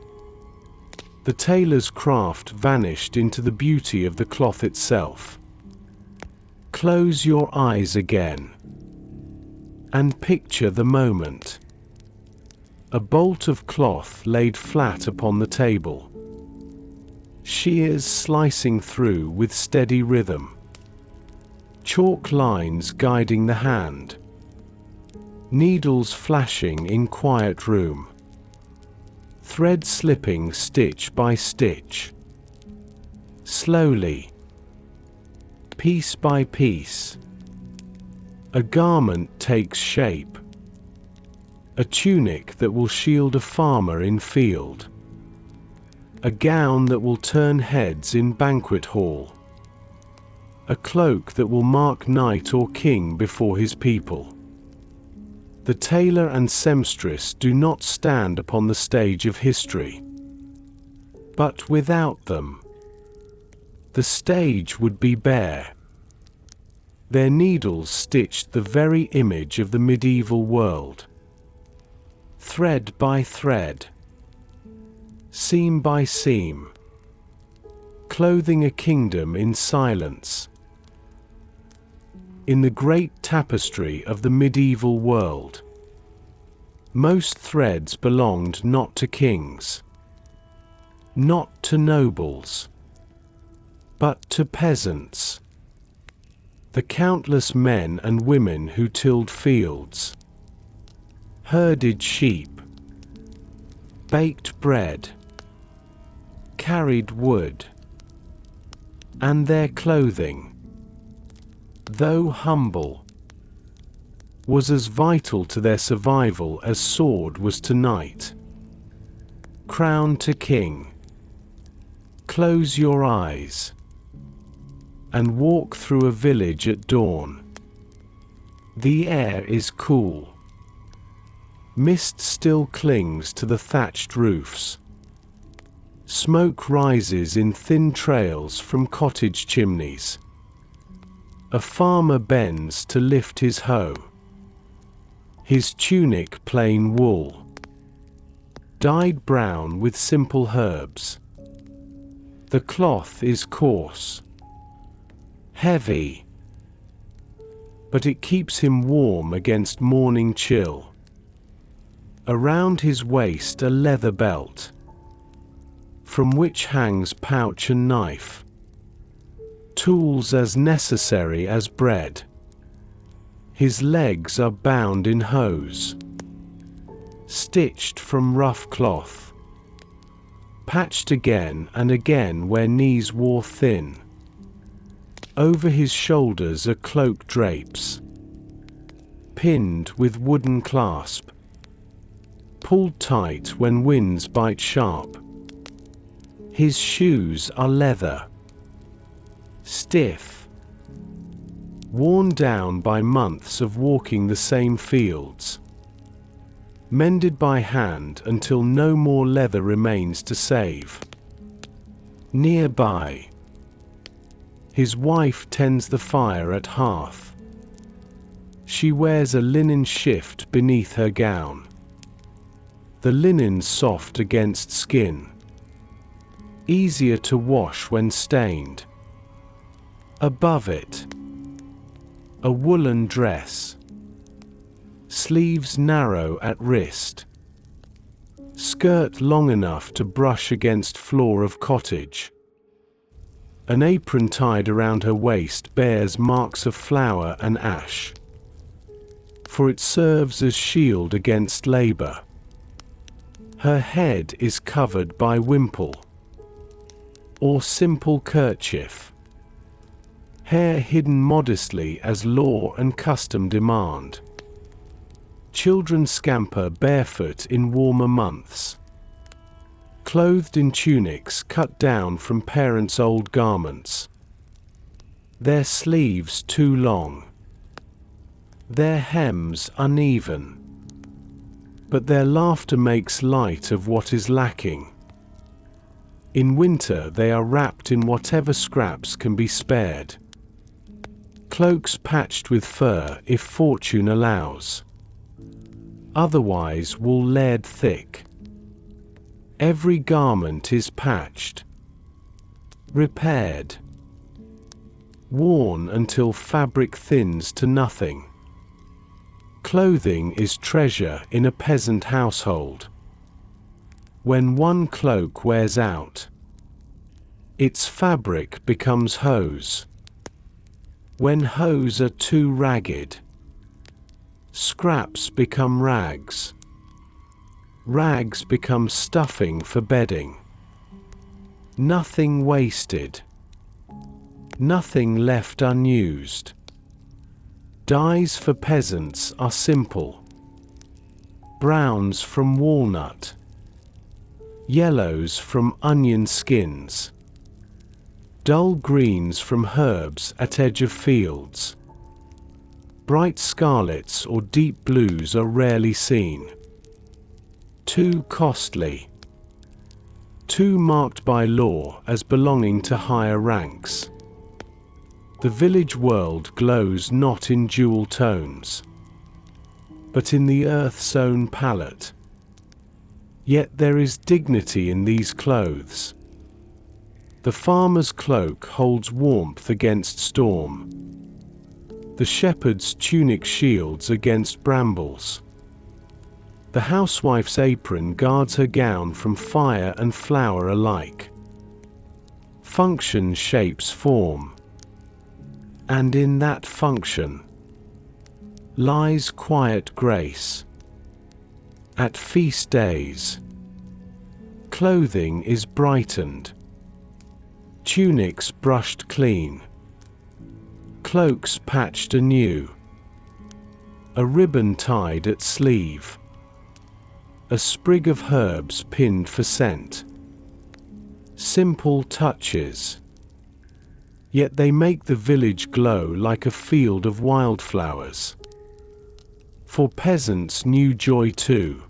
The tailor's craft vanished into the beauty of the cloth itself. Close your eyes again and picture the moment. A bolt of cloth laid flat upon the table, shears slicing through with steady rhythm, chalk lines guiding the hand, needles flashing in quiet room, thread slipping stitch by stitch. Slowly, piece by piece, a garment takes shape, a tunic that will shield a farmer in field, a gown that will turn heads in banquet hall, a cloak that will mark knight or king before his people. The tailor and seamstress do not stand upon the stage of history, but without them, the stage would be bare. Their needles stitched the very image of the medieval world, thread by thread, seam by seam, clothing a kingdom in silence. In the great tapestry of the medieval world, most threads belonged not to kings, not to nobles, but to peasants, the countless men and women who tilled fields, herded sheep, baked bread, carried wood, and their clothing, though humble, was as vital to their survival as sword was to knight, crown to king. Close your eyes and walk through a village at dawn. The air is cool. Mist still clings to the thatched roofs. Smoke rises in thin trails from cottage chimneys. A farmer bends to lift his hoe, his tunic plain wool, dyed brown with simple herbs. The cloth is coarse, heavy, but it keeps him warm against morning chill. Around his waist a leather belt, from which hangs pouch and knife, tools as necessary as bread. His legs are bound in hose, stitched from rough cloth, patched again and again where knees wore thin. Over his shoulders a cloak drapes, pinned with wooden clasp, pulled tight when winds bite sharp. His shoes are leather, stiff, worn down by months of walking the same fields, mended by hand until no more leather remains to save. Nearby, his wife tends the fire at hearth. She wears a linen shift beneath her gown, the linen soft against skin, easier to wash when stained. Above it, a woolen dress, sleeves narrow at wrist, skirt long enough to brush against floor of cottage. An apron tied around her waist bears marks of flour and ash, for it serves as shield against labor. Her head is covered by wimple, or simple kerchief, hair hidden modestly as law and custom demand. Children scamper barefoot in warmer months, clothed in tunics cut down from parents' old garments, their sleeves too long, their hems uneven, but their laughter makes light of what is lacking. In winter they are wrapped in whatever scraps can be spared, cloaks patched with fur if fortune allows, otherwise wool layered thick. Every garment is patched, repaired, worn until fabric thins to nothing. Clothing is treasure in a peasant household. When one cloak wears out, its fabric becomes hose. When hose are too ragged, scraps become rags. Rags become stuffing for bedding. Nothing wasted, nothing left unused. Dyes for peasants are simple. Browns from walnut, yellows from onion skins, dull greens from herbs at edge of fields. Bright scarlets or deep blues are rarely seen. Too costly, too marked by law as belonging to higher ranks. The village world glows not in jewel tones, but in the earth's own palette. Yet there is dignity in these clothes. The farmer's cloak holds warmth against storm. The shepherd's tunic shields against brambles. The housewife's apron guards her gown from fire and flour alike. Function shapes form, and in that function lies quiet grace. At feast days, clothing is brightened, tunics brushed clean, cloaks patched anew, a ribbon tied at sleeve, a sprig of herbs pinned for scent. Simple touches, yet they make the village glow like a field of wildflowers. For peasants knew joy too,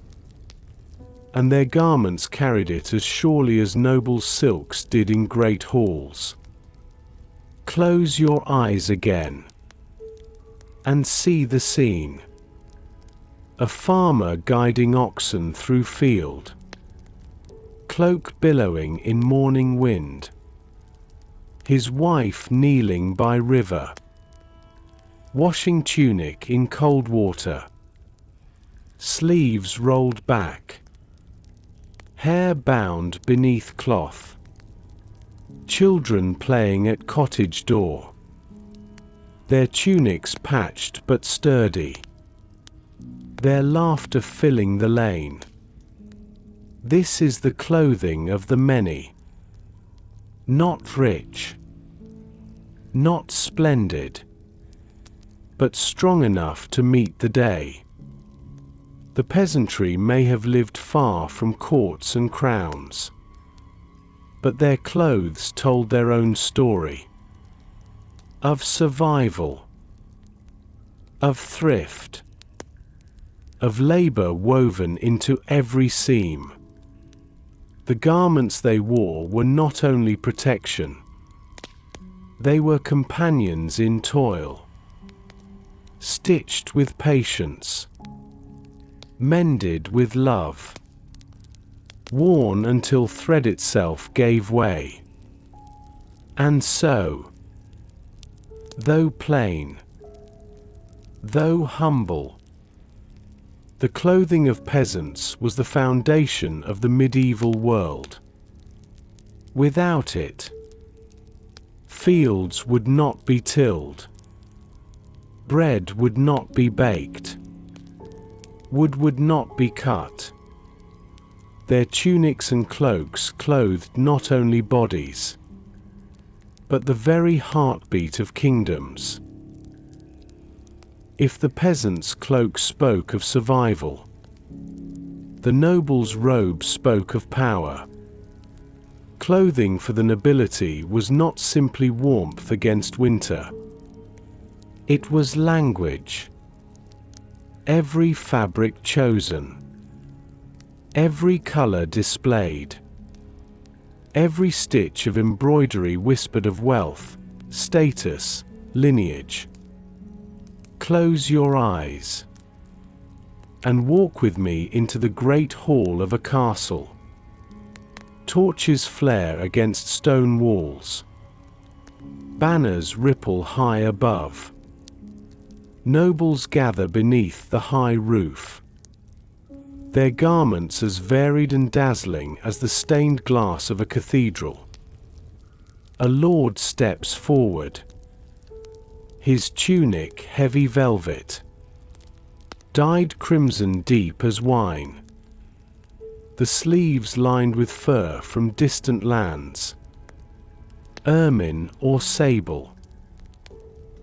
and their garments carried it as surely as noble silks did in great halls. Close your eyes again, and see the scene. A farmer guiding oxen through field, cloak billowing in morning wind. His wife kneeling by river, washing tunic in cold water. Sleeves rolled back, hair bound beneath cloth. Children playing at cottage door, their tunics patched but sturdy, their laughter filling the lane. This is the clothing of the many. Not rich, not splendid, but strong enough to meet the day. The peasantry may have lived far from courts and crowns, but their clothes told their own story. Of survival, of thrift, of labor woven into every seam. The garments they wore were not only protection, they were companions in toil, stitched with patience, mended with love. worn until thread itself gave way. And so, though plain, though humble, the clothing of peasants was the foundation of the medieval world. Without it, fields would not be tilled, bread would not be baked, wood would not be cut. Their tunics and cloaks clothed not only bodies, but the very heartbeat of kingdoms. If the peasant's cloak spoke of survival, the noble's robe spoke of power. Clothing for the nobility was not simply warmth against winter. It was language. Every fabric chosen, every color displayed, every stitch of embroidery whispered of wealth, status, lineage. Close your eyes and walk with me into the great hall of a castle. Torches flare against stone walls. Banners ripple high above. Nobles gather beneath the high roof, their garments as varied and dazzling as the stained glass of a cathedral. A lord steps forward, his tunic heavy velvet, dyed crimson deep as wine, the sleeves lined with fur from distant lands, ermine or sable,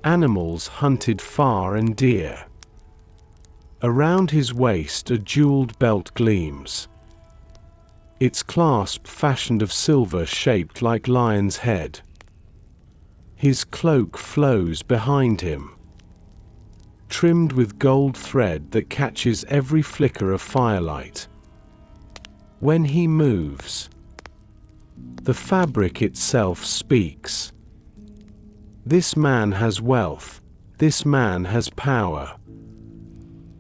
animals hunted far and near. Around his waist a jeweled belt gleams, its clasp fashioned of silver shaped like lion's head. His cloak flows behind him, trimmed with gold thread that catches every flicker of firelight. When he moves, the fabric itself speaks. This man has wealth, this man has power.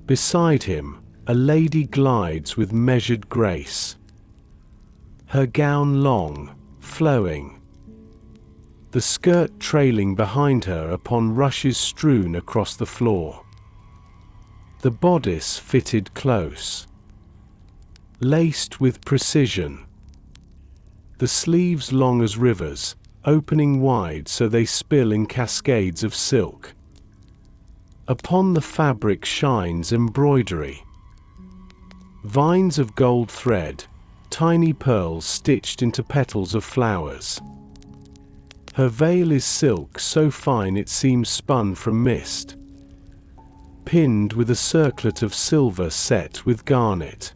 Beside him, a lady glides with measured grace, her gown long, flowing, the skirt trailing behind her upon rushes strewn across the floor. The bodice fitted close, laced with precision, the sleeves long as rivers, opening wide so they spill in cascades of silk. Upon the fabric shines embroidery, vines of gold thread, tiny pearls stitched into petals of flowers. Her veil is silk so fine it seems spun from mist, pinned with a circlet of silver set with garnet.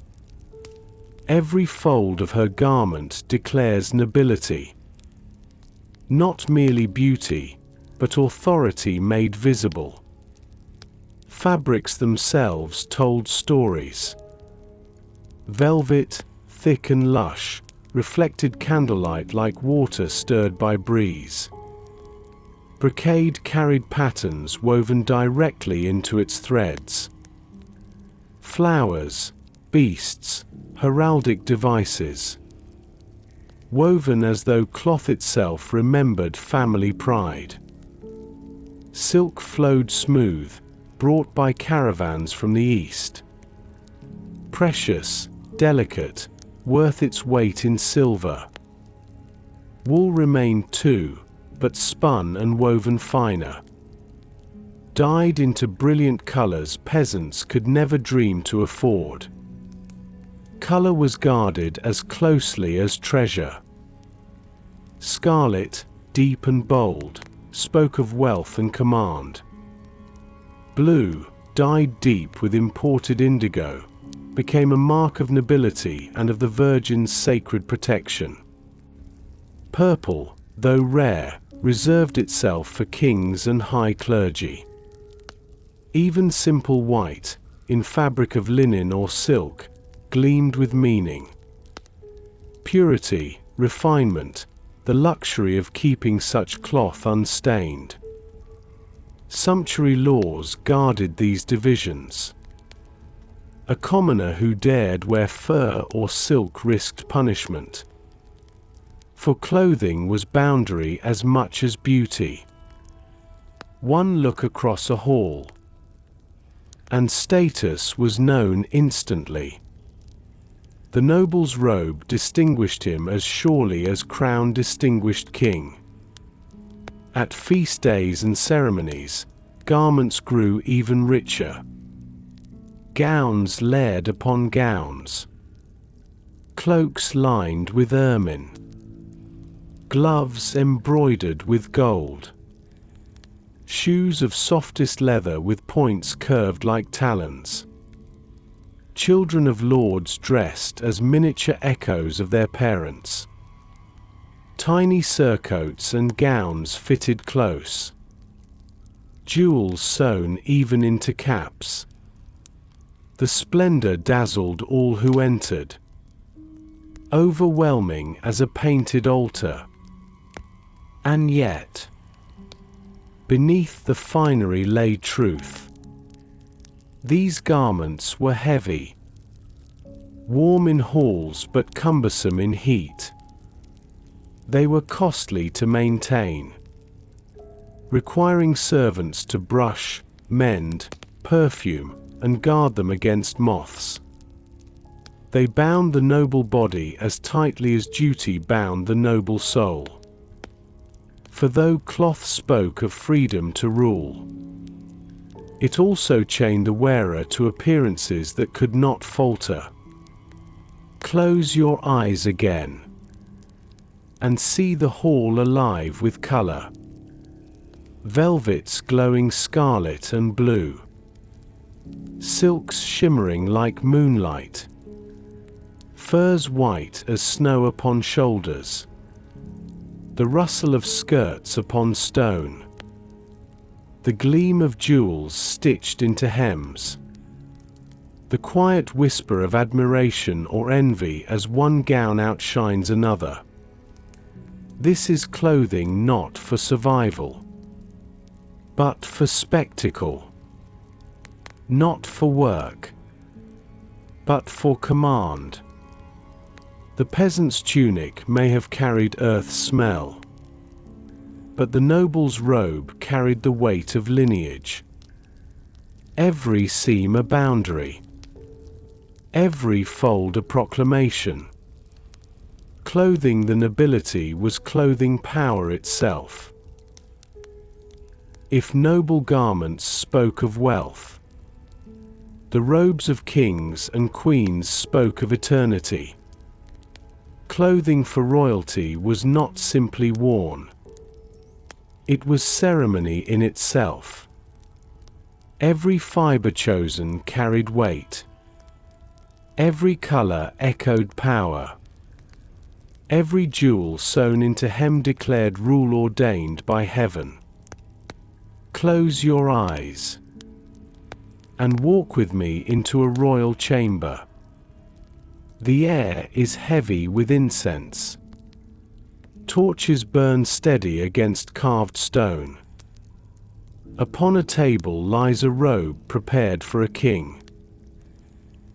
Every fold of her garment declares nobility. Not merely beauty, but authority made visible. Fabrics themselves told stories. Velvet, thick and lush, reflected candlelight like water stirred by breeze. Brocade carried patterns woven directly into its threads. Flowers, beasts, heraldic devices, woven as though cloth itself remembered family pride. Silk flowed smooth, brought by caravans from the east. Precious, delicate, worth its weight in silver. Wool remained too, but spun and woven finer. Dyed into brilliant colors peasants could never dream to afford. Color was guarded as closely as treasure. Scarlet, deep and bold, spoke of wealth and command. Blue, dyed deep with imported indigo, became a mark of nobility and of the Virgin's sacred protection. Purple, though rare, reserved itself for kings and high clergy. Even simple white, in fabric of linen or silk, gleamed with meaning. Purity, refinement, the luxury of keeping such cloth unstained. Sumptuary laws guarded these divisions. A commoner who dared wear fur or silk risked punishment. For clothing was boundary as much as beauty. One look across a hall, and status was known instantly. The noble's robe distinguished him as surely as crown distinguished king. At feast days and ceremonies, garments grew even richer. Gowns layered upon gowns, cloaks lined with ermine, gloves embroidered with gold, shoes of softest leather with points curved like talons. Children of lords dressed as miniature echoes of their parents. Tiny surcoats and gowns fitted close. Jewels sewn even into caps. The splendor dazzled all who entered, overwhelming as a painted altar. And yet, beneath the finery lay truth. These garments were heavy, warm in halls but cumbersome in heat. They were costly to maintain, requiring servants to brush, mend, perfume, and guard them against moths. They bound the noble body as tightly as duty bound the noble soul. For though cloth spoke of freedom to rule, it also chained the wearer to appearances that could not falter. Close your eyes again, and see the hall alive with color. Velvets glowing scarlet and blue, silks shimmering like moonlight, furs white as snow upon shoulders, the rustle of skirts upon stone, the gleam of jewels stitched into hems, the quiet whisper of admiration or envy as one gown outshines another. This is clothing not for survival, but for spectacle. Not for work, but for command. The peasant's tunic may have carried earth's smell, but the noble's robe carried the weight of lineage. Every seam a boundary, every fold a proclamation. Clothing the nobility was clothing power itself. If noble garments spoke of wealth, the robes of kings and queens spoke of eternity. Clothing for royalty was not simply worn. It was ceremony in itself. Every fiber chosen carried weight. Every color echoed power. Every jewel sewn into hem declared rule ordained by heaven. Close your eyes and walk with me into a royal chamber. The air is heavy with incense. Torches burn steady against carved stone. Upon a table lies a robe prepared for a king.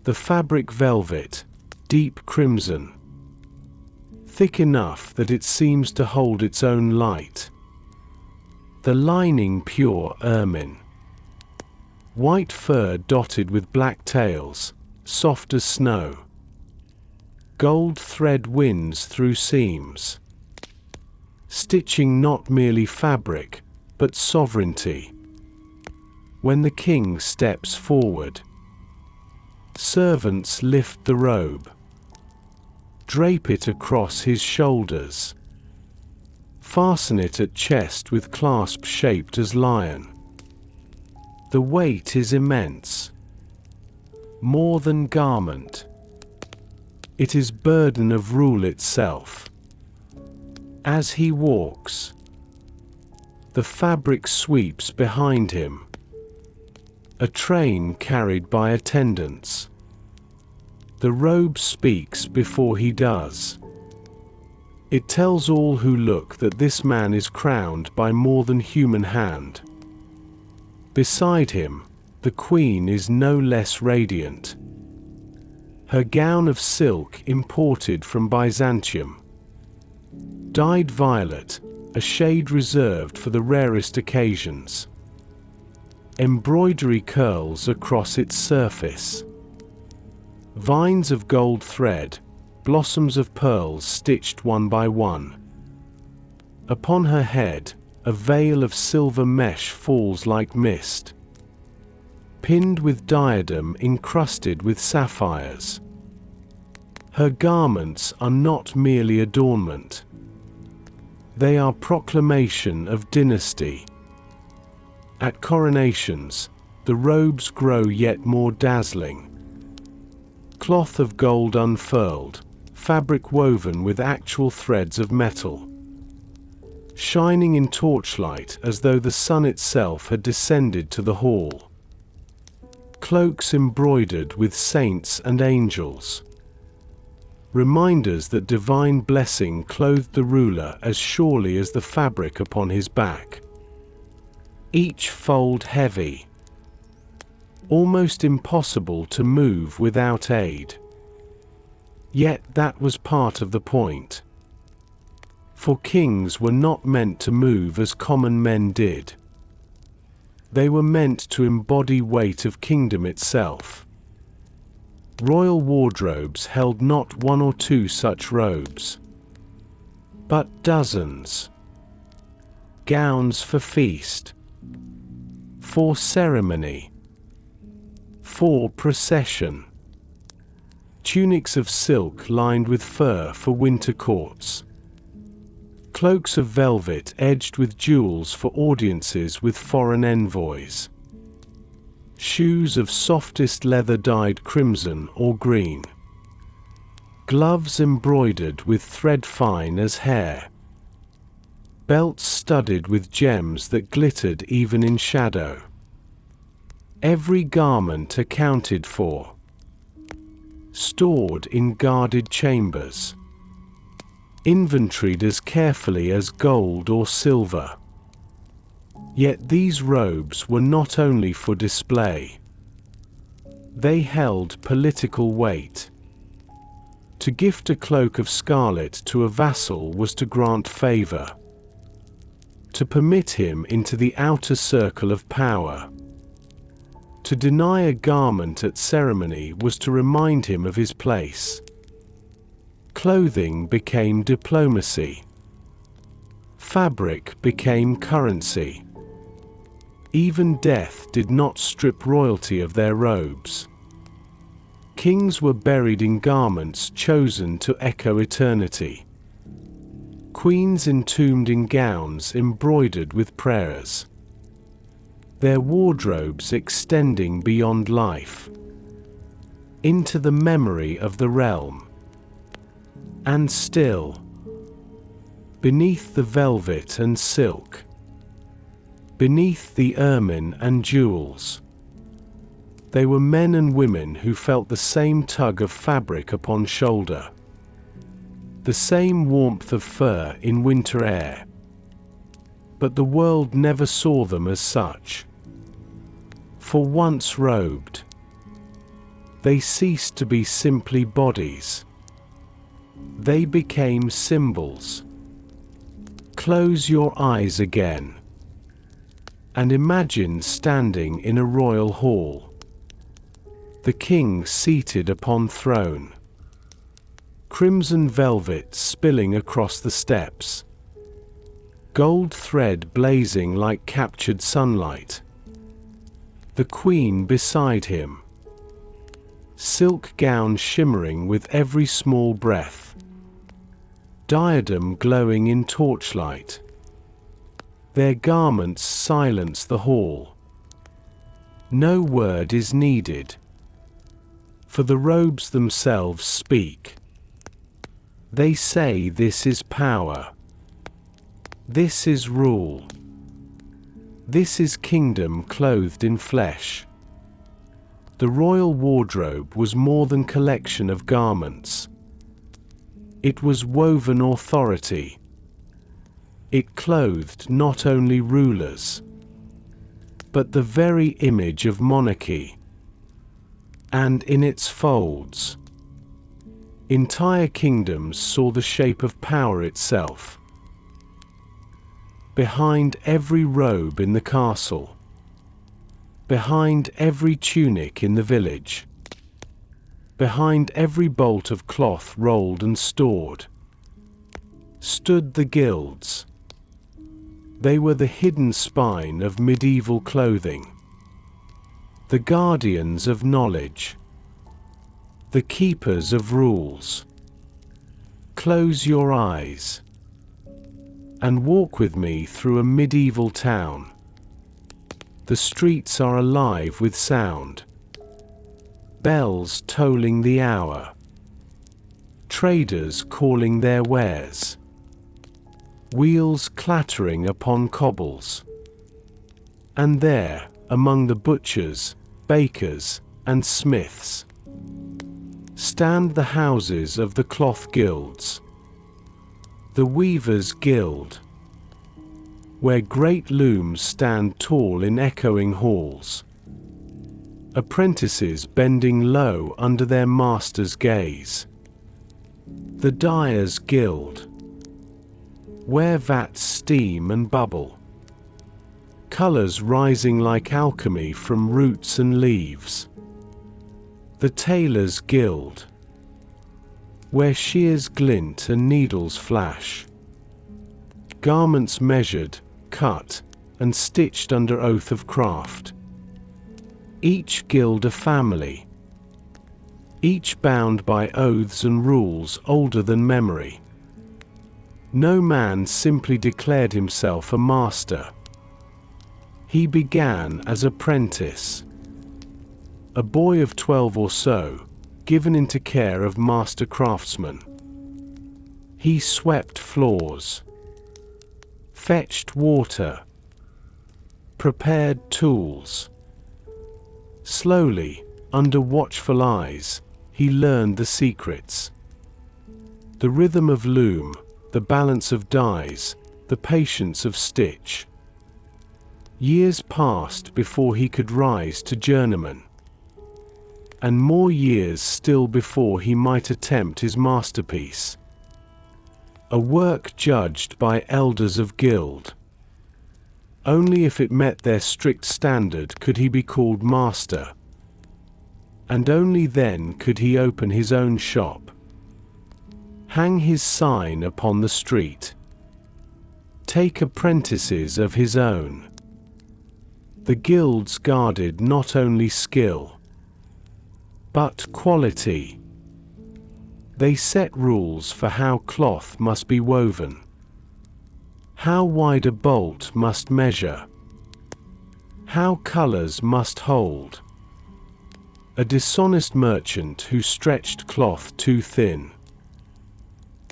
The fabric velvet, deep crimson, thick enough that it seems to hold its own light. The lining pure ermine. White fur dotted with black tails, soft as snow. Gold thread winds through seams, stitching not merely fabric, but sovereignty. When the king steps forward, servants lift the robe, drape it across his shoulders, fasten it at chest with clasp shaped as lion. The weight is immense, more than garment. It is burden of rule itself. As he walks, the fabric sweeps behind him. A train carried by attendants. The robe speaks before he does. It tells all who look that this man is crowned by more than human hand. Beside him, the queen is no less radiant. her gown of silk imported from Byzantium. Dyed violet, a shade reserved for the rarest occasions. Embroidery curls across its surface. Vines of gold thread, blossoms of pearls stitched one by one. Upon her head, a veil of silver mesh falls like mist, pinned with diadem encrusted with sapphires. Her garments are not merely adornment. They are proclamation of dynasty. At coronations, the robes grow yet more dazzling. Cloth of gold unfurled, fabric woven with actual threads of metal, shining in torchlight as though the sun itself had descended to the hall. Cloaks embroidered with saints and angels, reminders that divine blessing clothed the ruler as surely as the fabric upon his back. Each fold heavy, almost impossible to move without aid. Yet that was part of the point. For kings were not meant to move as common men did. They were meant to embody weight of kingdom itself. Royal wardrobes held not one or two such robes, but dozens. Gowns for feast, for ceremony, for procession. Tunics of silk lined with fur for winter courts. Cloaks of velvet edged with jewels for audiences with foreign envoys. Shoes of softest leather dyed crimson or green. Gloves embroidered with thread fine as hair. Belts studded with gems that glittered even in shadow. Every garment accounted for, stored in guarded chambers, inventoried as carefully as gold or silver. Yet these robes were not only for display. They held political weight. To gift a cloak of scarlet to a vassal was to grant favor, to permit him into the outer circle of power. To deny a garment at ceremony was to remind him of his place. Clothing became diplomacy. Fabric became currency. Even death did not strip royalty of their robes. Kings were buried in garments chosen to echo eternity. Queens entombed in gowns embroidered with prayers, their wardrobes extending beyond life, into the memory of the realm. And still, beneath the velvet and silk, beneath the ermine and jewels, they were men and women who felt the same tug of fabric upon shoulder, the same warmth of fur in winter air. But the world never saw them as such. For once robed, they ceased to be simply bodies. They became symbols. Close your eyes again, and imagine standing in a royal hall. The king seated upon throne. Crimson velvet spilling across the steps. Gold thread blazing like captured sunlight. The queen beside him. Silk gown shimmering with every small breath. Diadem glowing in torchlight. Their garments silence the hall. No word is needed, for the robes themselves speak. They say this is power. This is rule. This is kingdom clothed in flesh. The royal wardrobe was more than collection of garments. It was woven authority. It clothed not only rulers, but the very image of monarchy. And in its folds, Entire kingdoms saw the shape of power itself. Behind every robe in the castle, behind every tunic in the village, behind every bolt of cloth rolled and stored, stood the guilds. They were the hidden spine of medieval clothing, the guardians of knowledge, the keepers of rules. Close your eyes and walk with me through a medieval town. The streets are alive with sound, bells tolling the hour, traders calling their wares, wheels clattering upon cobbles. And there, among the butchers, bakers, and smiths, stand the houses of the cloth guilds. The Weavers' Guild, where great looms stand tall in echoing halls, apprentices bending low under their master's gaze. The Dyers' Guild, where vats steam and bubble, colors rising like alchemy from roots and leaves. The Tailors' Guild, where shears glint and needles flash, garments measured, cut, and stitched under oath of craft. Each guild a family, each bound by oaths and rules older than memory. No man simply declared himself a master. He began as apprentice, a boy of 12 or so, given into care of master craftsmen. He swept floors, fetched water, prepared tools. Slowly, under watchful eyes, he learned the secrets. The rhythm of loom, the balance of dies, the patience of stitch. Years passed before he could rise to journeyman, and more years still before he might attempt his masterpiece. A work judged by elders of guild. Only if it met their strict standard could he be called master, and only then could he open his own shop, hang his sign upon the street, take apprentices of his own. The guilds guarded not only skill, but quality. They set rules for how cloth must be woven, how wide a bolt must measure, how colors must hold. A dishonest merchant who stretched cloth too thin,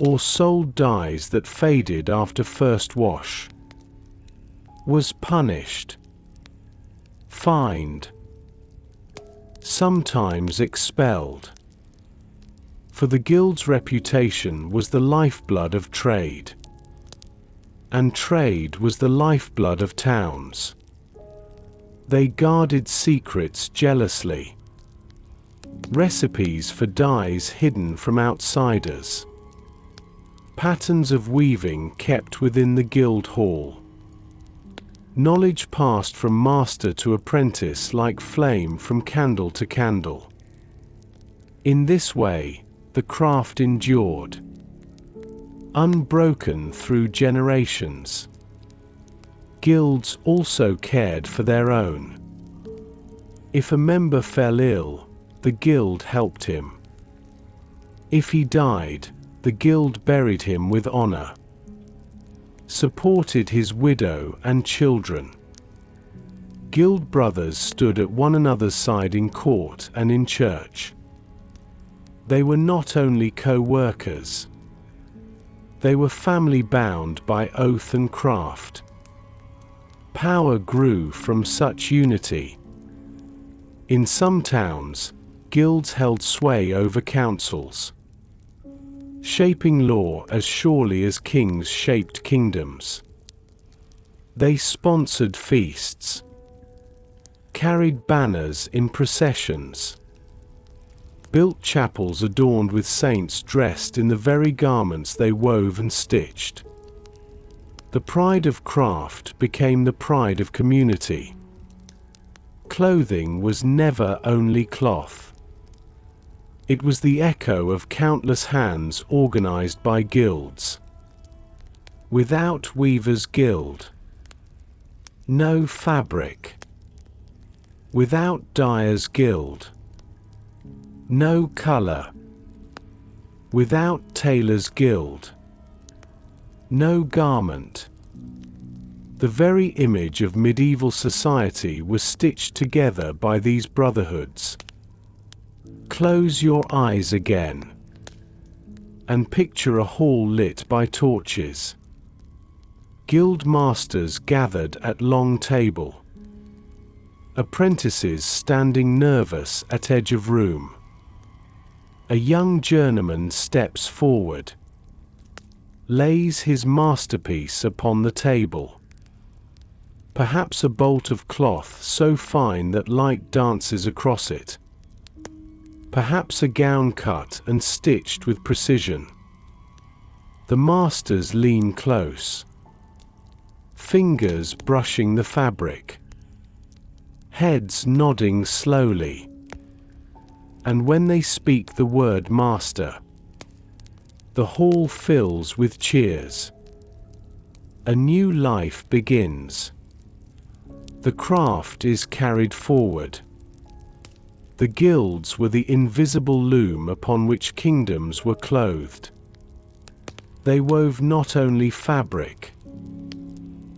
or sold dyes that faded after first wash, was punished, fined, sometimes expelled. For the guild's reputation was the lifeblood of trade, and trade was the lifeblood of towns. They guarded secrets jealously, recipes for dyes hidden from outsiders, patterns of weaving kept within the guild hall. Knowledge passed from master to apprentice like flame from candle to candle. In this way, the craft endured, unbroken through generations. Guilds also cared for their own. If a member fell ill, the guild helped him. If he died, the guild buried him with honor, supported his widow and children. Guild brothers stood at one another's side in court and in church. They were not only co-workers, they were family bound by oath and craft. Power grew from such unity. In some towns, guilds held sway over councils, shaping law as surely as kings shaped kingdoms. They sponsored feasts, carried banners in processions, built chapels adorned with saints dressed in the very garments they wove and stitched. The pride of craft became the pride of community. Clothing was never only cloth. It was the echo of countless hands organized by guilds. Without weaver's guild, no fabric. Without dyer's guild, no color. Without tailor's guild, no garment. The very image of medieval society was stitched together by these brotherhoods. Close your eyes again and picture a hall lit by torches. Guild masters gathered at long table. Apprentices standing nervous at edge of room. A young journeyman steps forward, lays his masterpiece upon the table. Perhaps a bolt of cloth so fine that light dances across it. Perhaps a gown cut and stitched with precision. The masters lean close, fingers brushing the fabric, heads nodding slowly. And when they speak the word master, the hall fills with cheers. A new life begins. The craft is carried forward. The guilds were the invisible loom upon which kingdoms were clothed. They wove not only fabric,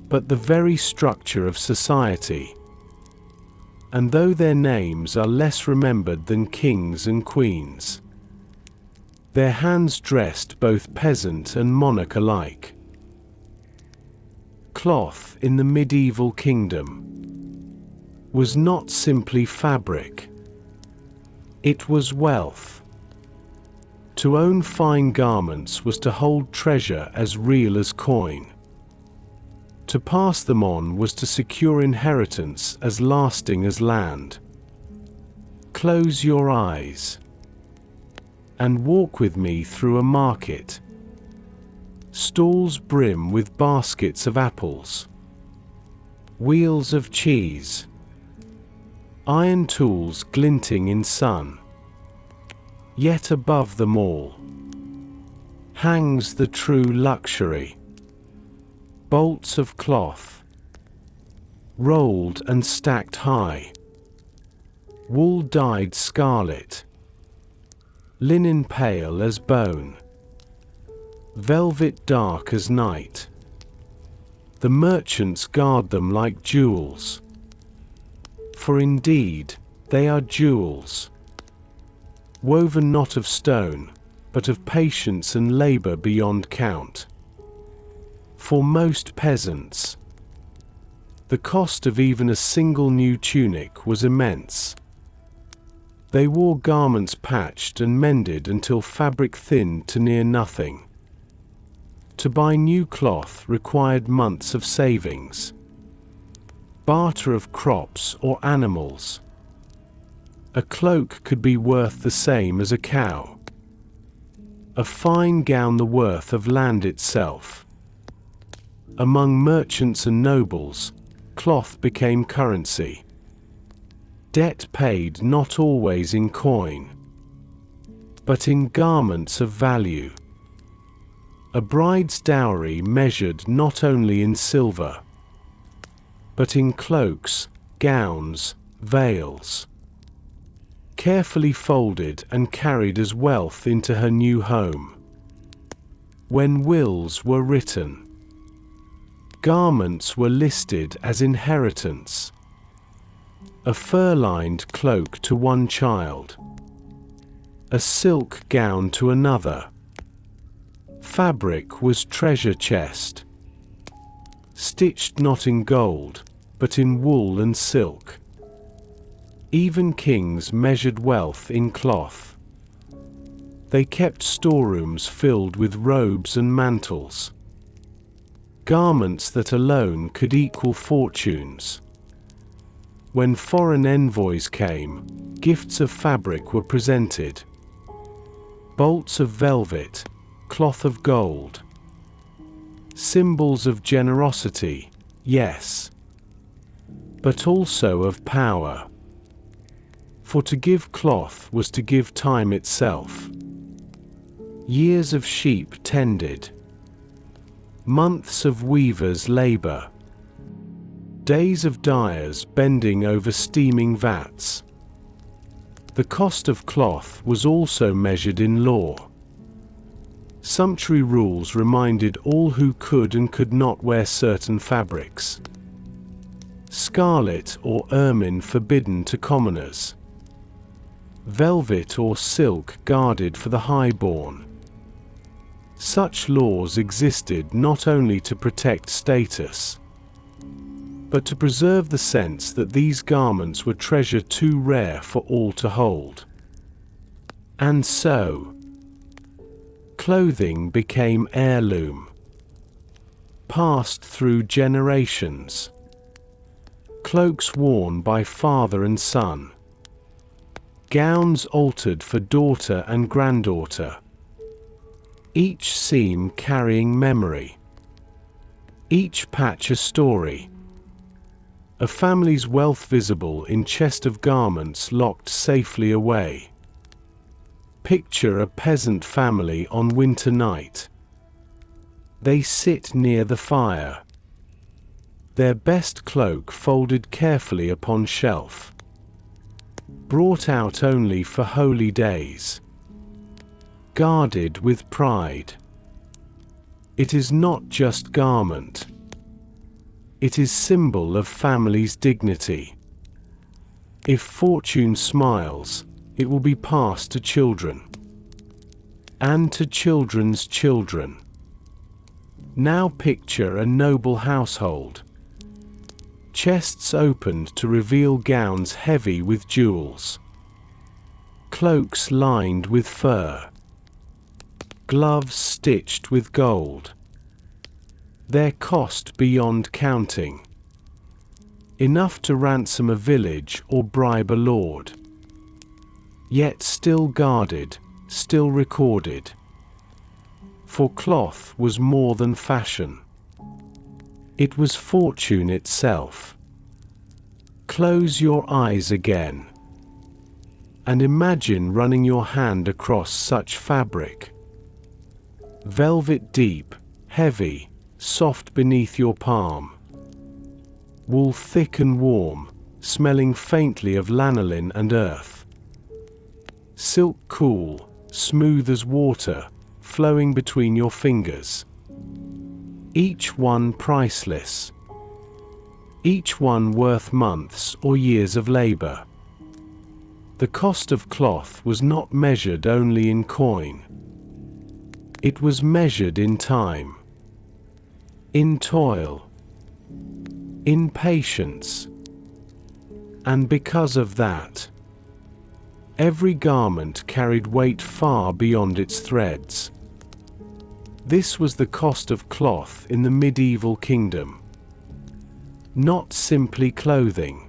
but the very structure of society. And though their names are less remembered than kings and queens, their hands dressed both peasant and monarch alike. Cloth in the medieval kingdom was not simply fabric. It was wealth. To own fine garments was to hold treasure as real as coin. To pass them on was to secure inheritance as lasting as land. Close your eyes and walk with me through a market. Stalls brim with baskets of apples, wheels of cheese, iron tools glinting in sun. Yet above them all hangs the true luxury. Bolts of cloth, rolled and stacked high, wool dyed scarlet, linen pale as bone, velvet dark as night. The merchants guard them like jewels, for indeed they are jewels, woven not of stone, but of patience and labor beyond count. For most peasants, the cost of even a single new tunic was immense. They wore garments patched and mended until fabric thinned to near nothing. To buy new cloth required months of savings, barter of crops or animals. A cloak could be worth the same as a cow, a fine gown the worth of land itself. Among merchants and nobles, cloth became currency. Debt paid not always in coin, but in garments of value. A bride's dowry measured not only in silver, but in cloaks, gowns, veils, carefully folded and carried as wealth into her new home. When wills were written, garments were listed as inheritance. A fur-lined cloak to one child, a silk gown to another. Fabric was treasure chest, stitched not in gold, but in wool and silk. Even kings measured wealth in cloth. They kept storerooms filled with robes and mantles, garments that alone could equal fortunes. When foreign envoys came, gifts of fabric were presented. Bolts of velvet, cloth of gold. Symbols of generosity, yes, but also of power. For to give cloth was to give time itself. Years of sheep tended. Months of weavers' labor. Days of dyers bending over steaming vats. The cost of cloth was also measured in law. Sumptuary rules reminded all who could and could not wear certain fabrics. Scarlet or ermine forbidden to commoners. Velvet or silk guarded for the highborn. Such laws existed not only to protect status, but to preserve the sense that these garments were treasure too rare for all to hold. And so, clothing became heirloom, passed through generations. Cloaks worn by father and son. Gowns altered for daughter and granddaughter. Each seam carrying memory. Each patch a story. A family's wealth visible in chest of garments locked safely away. Picture a peasant family on winter night. They sit near the fire. Their best cloak folded carefully upon shelf. Brought out only for holy days. Guarded with pride. It is not just garment. It is symbol of family's dignity. If fortune smiles, it will be passed to children. And to children's children. Now picture a noble household. Chests opened to reveal gowns heavy with jewels. Cloaks lined with fur. Gloves stitched with gold. Their cost beyond counting. Enough to ransom a village or bribe a lord. Yet still guarded, still recorded. For cloth was more than fashion. It was fortune itself. Close your eyes again, and imagine running your hand across such fabric. Velvet deep, heavy, soft beneath your palm. Wool thick and warm, smelling faintly of lanolin and earth. Silk cool, smooth as water, flowing between your fingers. Each one priceless. Each one worth months or years of labor. The cost of cloth was not measured only in coin. It was measured in time. In toil, in patience. And because of that, every garment carried weight far beyond its threads. This was the cost of cloth in the medieval kingdom. Not simply clothing,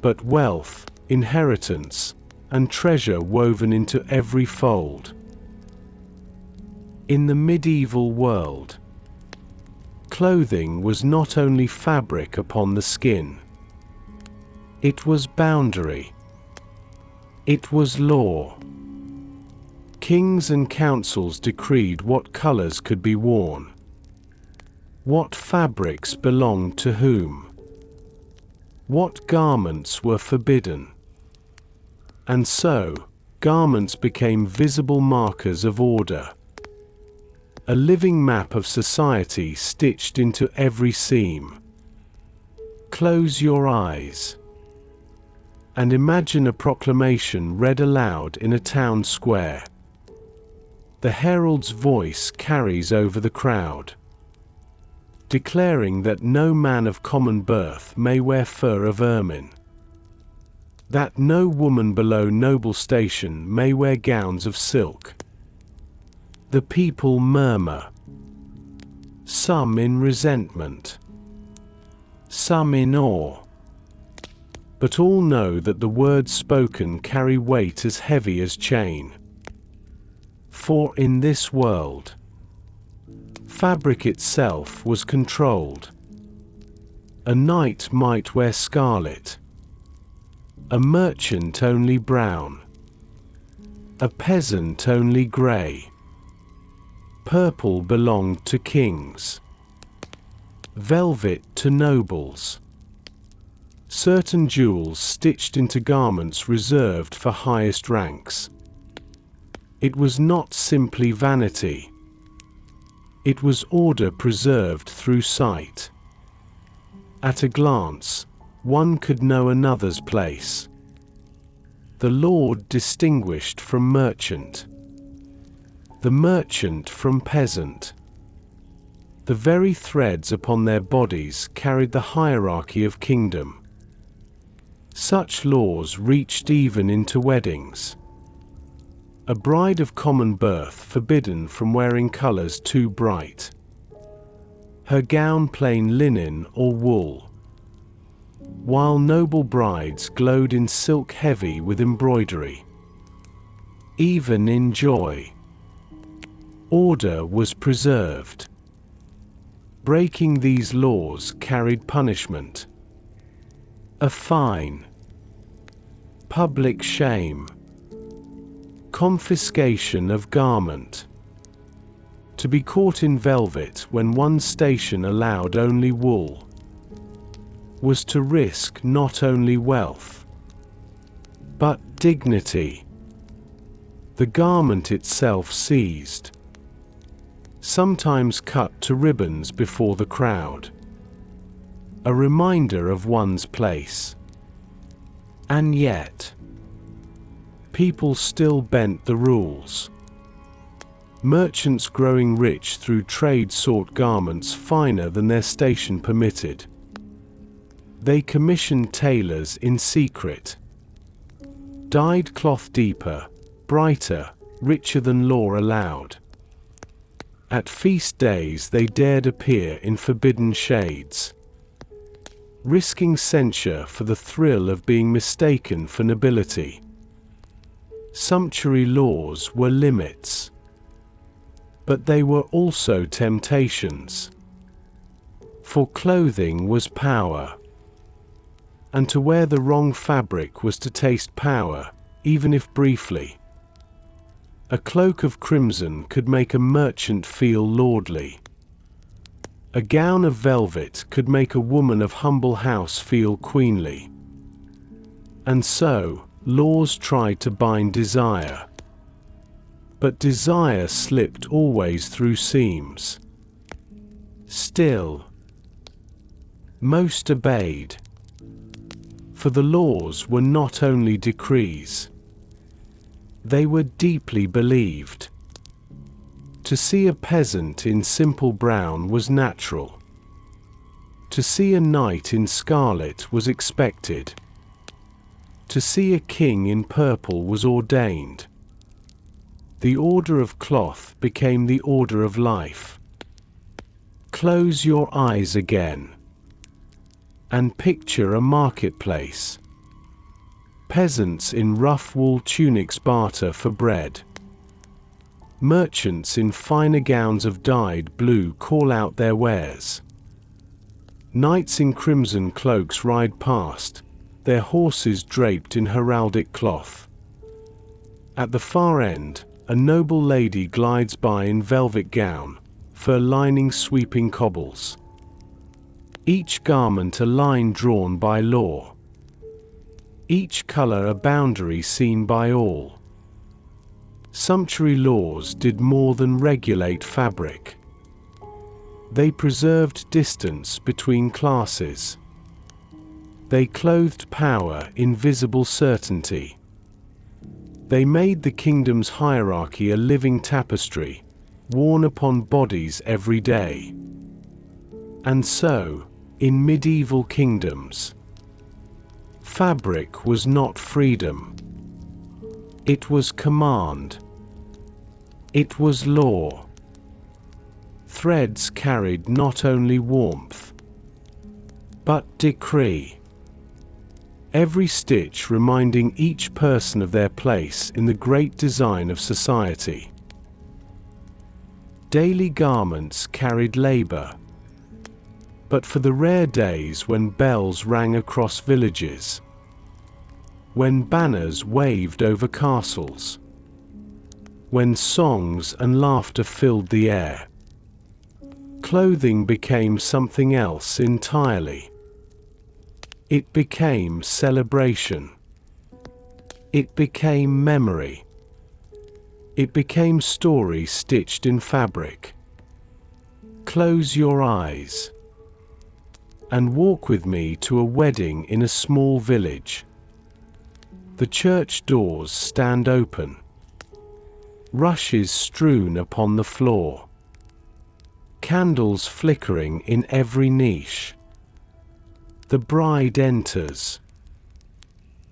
but wealth, inheritance, and treasure woven into every fold. In the medieval world, clothing was not only fabric upon the skin. It was boundary. It was law. Kings and councils decreed what colors could be worn. What fabrics belonged to whom. What garments were forbidden. And so, garments became visible markers of order. A living map of society stitched into every seam. Close your eyes and imagine a proclamation read aloud in a town square. The herald's voice carries over the crowd, declaring that no man of common birth may wear fur of ermine, that no woman below noble station may wear gowns of silk. The people murmur, some in resentment, some in awe. but all know that the words spoken carry weight as heavy as chain. For in this world, fabric itself was controlled. A knight might wear scarlet, a merchant only brown, a peasant only grey. Purple belonged to kings, velvet to nobles. Certain jewels stitched into garments reserved for highest ranks. It was not simply vanity. It was order preserved through sight. At a glance, one could know another's place. The lord distinguished from merchant, the merchant from peasant. The very threads upon their bodies carried the hierarchy of kingdom. Such laws reached even into weddings. A bride of common birth forbidden from wearing colors too bright, her gown plain linen or wool, while noble brides glowed in silk heavy with embroidery. Even in joy, order was preserved. Breaking these laws carried punishment: a fine, public shame, confiscation of garment. To be caught in velvet when one's station allowed only wool was to risk not only wealth, but dignity. The garment itself seized, sometimes cut to ribbons before the crowd, a reminder of one's place. And yet, people still bent the rules. Merchants growing rich through trade sought garments finer than their station permitted. They commissioned tailors in secret, dyed cloth deeper, brighter, richer than law allowed. At feast days they dared appear in forbidden shades, risking censure for the thrill of being mistaken for nobility. Sumptuary laws were limits, but they were also temptations. For clothing was power, and to wear the wrong fabric was to taste power, even if briefly. A cloak of crimson could make a merchant feel lordly. A gown of velvet could make a woman of humble house feel queenly. And so, laws tried to bind desire. But desire slipped always through seams. Still, most obeyed. For the laws were not only decrees, they were deeply believed. To see a peasant in simple brown was natural. To see a knight in scarlet was expected. To see a king in purple was ordained. The order of cloth became the order of life. Close your eyes again and picture a marketplace. Peasants in rough wool tunics barter for bread. Merchants in finer gowns of dyed blue call out their wares. Knights in crimson cloaks ride past, their horses draped in heraldic cloth. At the far end, a noble lady glides by in velvet gown, fur lining sweeping cobbles. Each garment a line drawn by law. Each color a boundary seen by all. Sumptuary laws did more than regulate fabric. They preserved distance between classes. They clothed power in visible certainty. They made the kingdom's hierarchy a living tapestry, worn upon bodies every day. And so, in medieval kingdoms, fabric was not freedom. It was command. It was law. Threads carried not only warmth, but decree. every stitch reminding each person of their place in the great design of society. Daily garments carried labor, but for the rare days when bells rang across villages, when banners waved over castles, when songs and laughter filled the air, clothing became something else entirely. It became celebration. It became memory. It became story stitched in fabric. Close your eyes and walk with me to a wedding in a small village. The church doors stand open. Rushes strewn upon the floor. Candles flickering in every niche. The bride enters.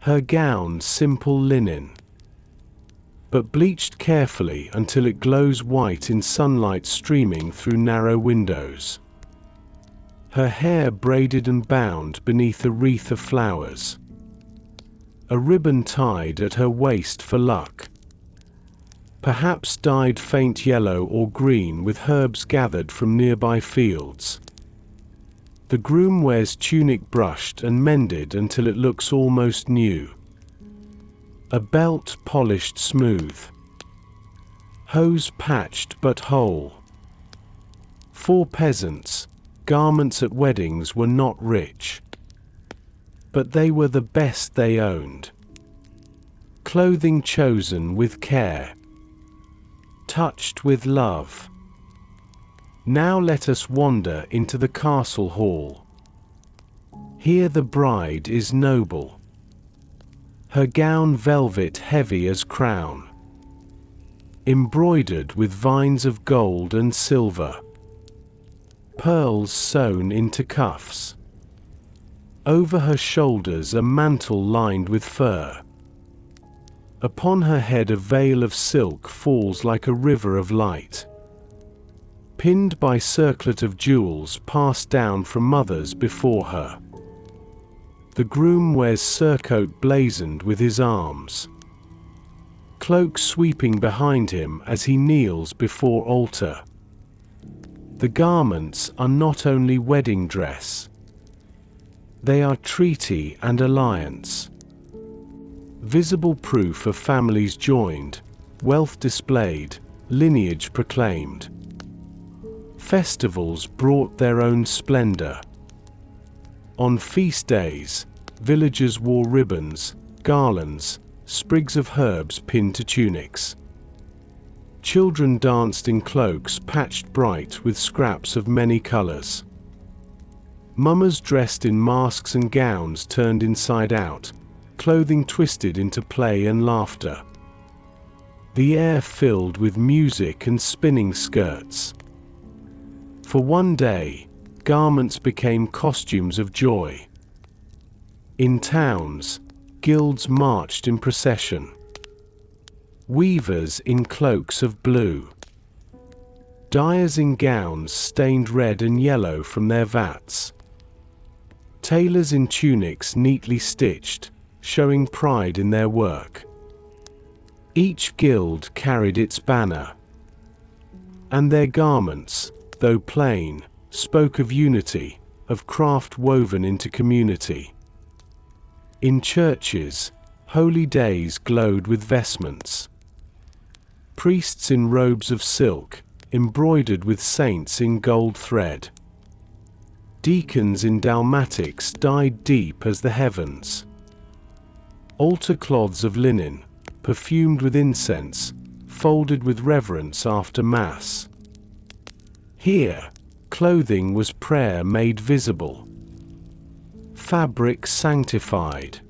Her gown simple linen, but bleached carefully until it glows white in sunlight streaming through narrow windows. Her hair braided and bound beneath a wreath of flowers. A ribbon tied at her waist for luck. Perhaps dyed faint yellow or green with herbs gathered from nearby fields. The groom wears tunic brushed and mended until it looks almost new. A belt polished smooth. Hose patched but whole. For peasants, garments at weddings were not rich, but they were the best they owned. Clothing chosen with care. Touched with love. Now let us wander into the castle hall. Here the bride is noble. Her gown velvet heavy as crown, embroidered with vines of gold and silver. Pearls sewn into cuffs. Over her shoulders a mantle lined with fur. Upon her head a veil of silk falls like a river of light. Pinned by circlet of jewels passed down from mothers before her. The groom wears surcoat blazoned with his arms. Cloak sweeping behind him as he kneels before altar. The garments are not only wedding dress. They are treaty and alliance. Visible proof of families joined, wealth displayed, lineage proclaimed. Festivals brought their own splendor. On feast days, villagers wore ribbons, garlands, sprigs of herbs pinned to tunics. Children danced in cloaks patched bright with scraps of many colors. Mummers dressed in masks and gowns turned inside out, clothing twisted into play and laughter. The air filled with music and spinning skirts. For one day, garments became costumes of joy. In towns, guilds marched in procession. Weavers in cloaks of blue. Dyers in gowns stained red and yellow from their vats. Tailors in tunics neatly stitched, showing pride in their work. Each guild carried its banner. And their garments, though plain, spoke of unity, of craft woven into community. In churches, holy days glowed with vestments. Priests in robes of silk, embroidered with saints in gold thread. Deacons in dalmatics dyed deep as the heavens. Altar cloths of linen, perfumed with incense, folded with reverence after Mass. Here, clothing was prayer made visible. Fabric sanctified.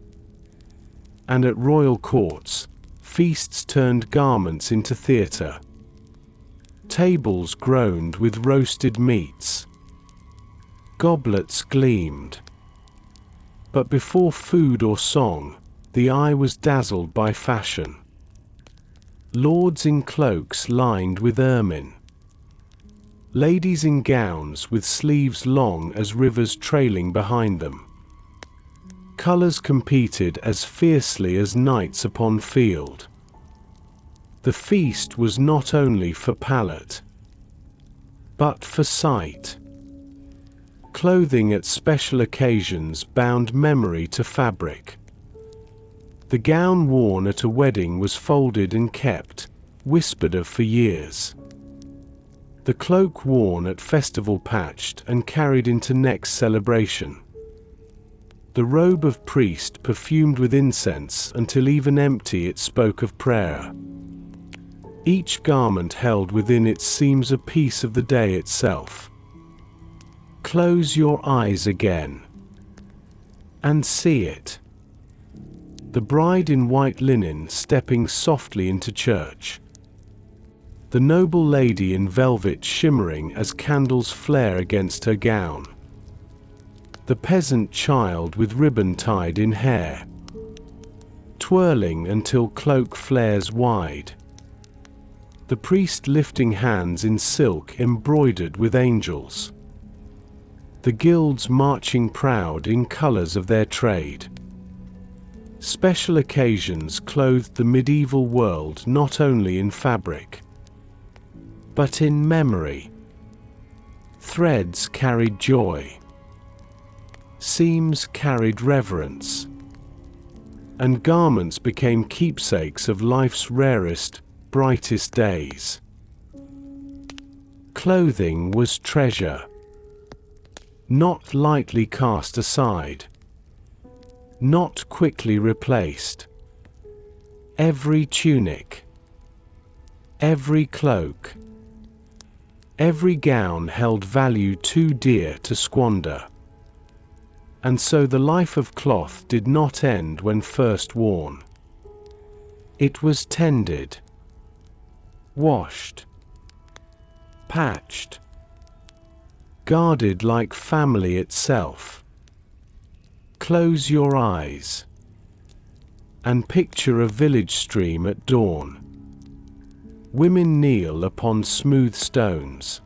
And at royal courts, feasts turned garments into theatre. Tables groaned with roasted meats. Goblets gleamed. But before food or song, the eye was dazzled by fashion. Lords in cloaks lined with ermine. Ladies in gowns with sleeves long as rivers trailing behind them. Colours competed as fiercely as knights upon field. The feast was not only for palate, but for sight. Clothing at special occasions bound memory to fabric. The gown worn at a wedding was folded and kept, whispered of for years. The cloak worn at festival patched and carried into next celebration. The robe of priest perfumed with incense until even empty it spoke of prayer. Each garment held within its seams a piece of the day itself. Close your eyes again and see it. The bride in white linen stepping softly into church. The noble lady in velvet shimmering as candles flare against her gown. The peasant child with ribbon tied in hair, twirling until cloak flares wide. The priest lifting hands in silk embroidered with angels. The guilds marching proud in colours of their trade. Special occasions clothed the medieval world not only in fabric, but in memory. Threads carried joy. Seams carried reverence. And garments became keepsakes of life's rarest, brightest days. Clothing was treasure, not lightly cast aside, not quickly replaced. Every tunic, every cloak, every gown held value too dear to squander. And so the life of cloth did not end when first worn. It was tended, washed, patched, guarded like family itself. Close your eyes and picture a village stream at dawn. Women kneel upon smooth stones.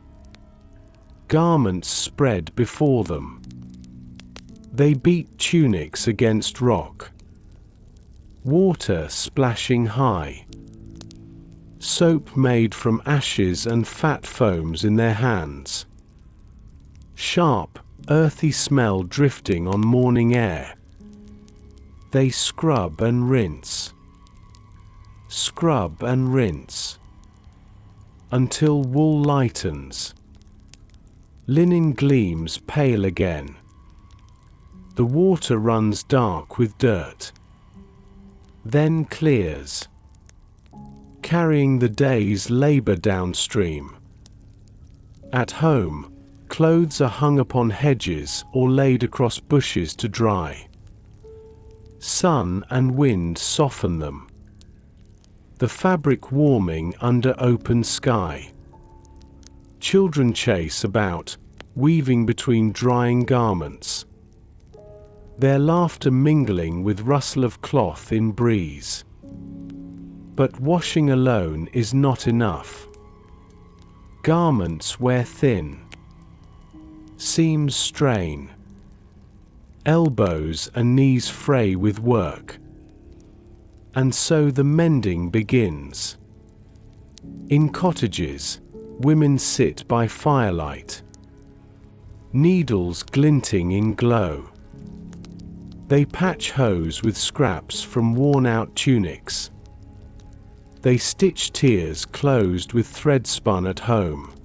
Garments spread before them. They beat tunics against rock. Water splashing high. Soap made from ashes and fat foams in their hands. Sharp, earthy smell drifting on morning air. They scrub and rinse. Scrub and rinse. Until wool lightens. Linen gleams pale again. The water runs dark with dirt. Then clears, carrying the day's labor downstream. At home, clothes are hung upon hedges or laid across bushes to dry. Sun and wind soften them. The fabric warming under open sky. Children chase about, weaving between drying garments. Their laughter mingling with rustle of cloth in breeze. But washing alone is not enough. Garments wear thin. Seams strain. Elbows and knees fray with work. And so the mending begins. In cottages, women sit by firelight. Needles glinting in glow. They patch hose with scraps from worn-out tunics. They stitch tears closed with thread spun at home.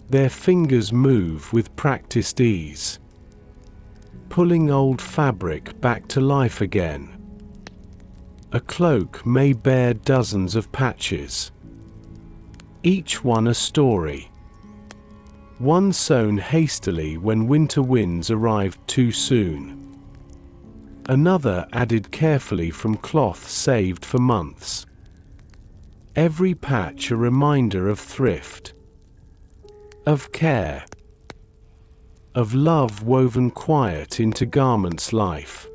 Their fingers move with practiced ease, pulling old fabric back to life again. A cloak may bear dozens of patches, each one a story. One sewn hastily when winter winds arrived too soon. Another added carefully from cloth saved for months. Every patch a reminder of thrift, of care, of love woven quiet into garments' life.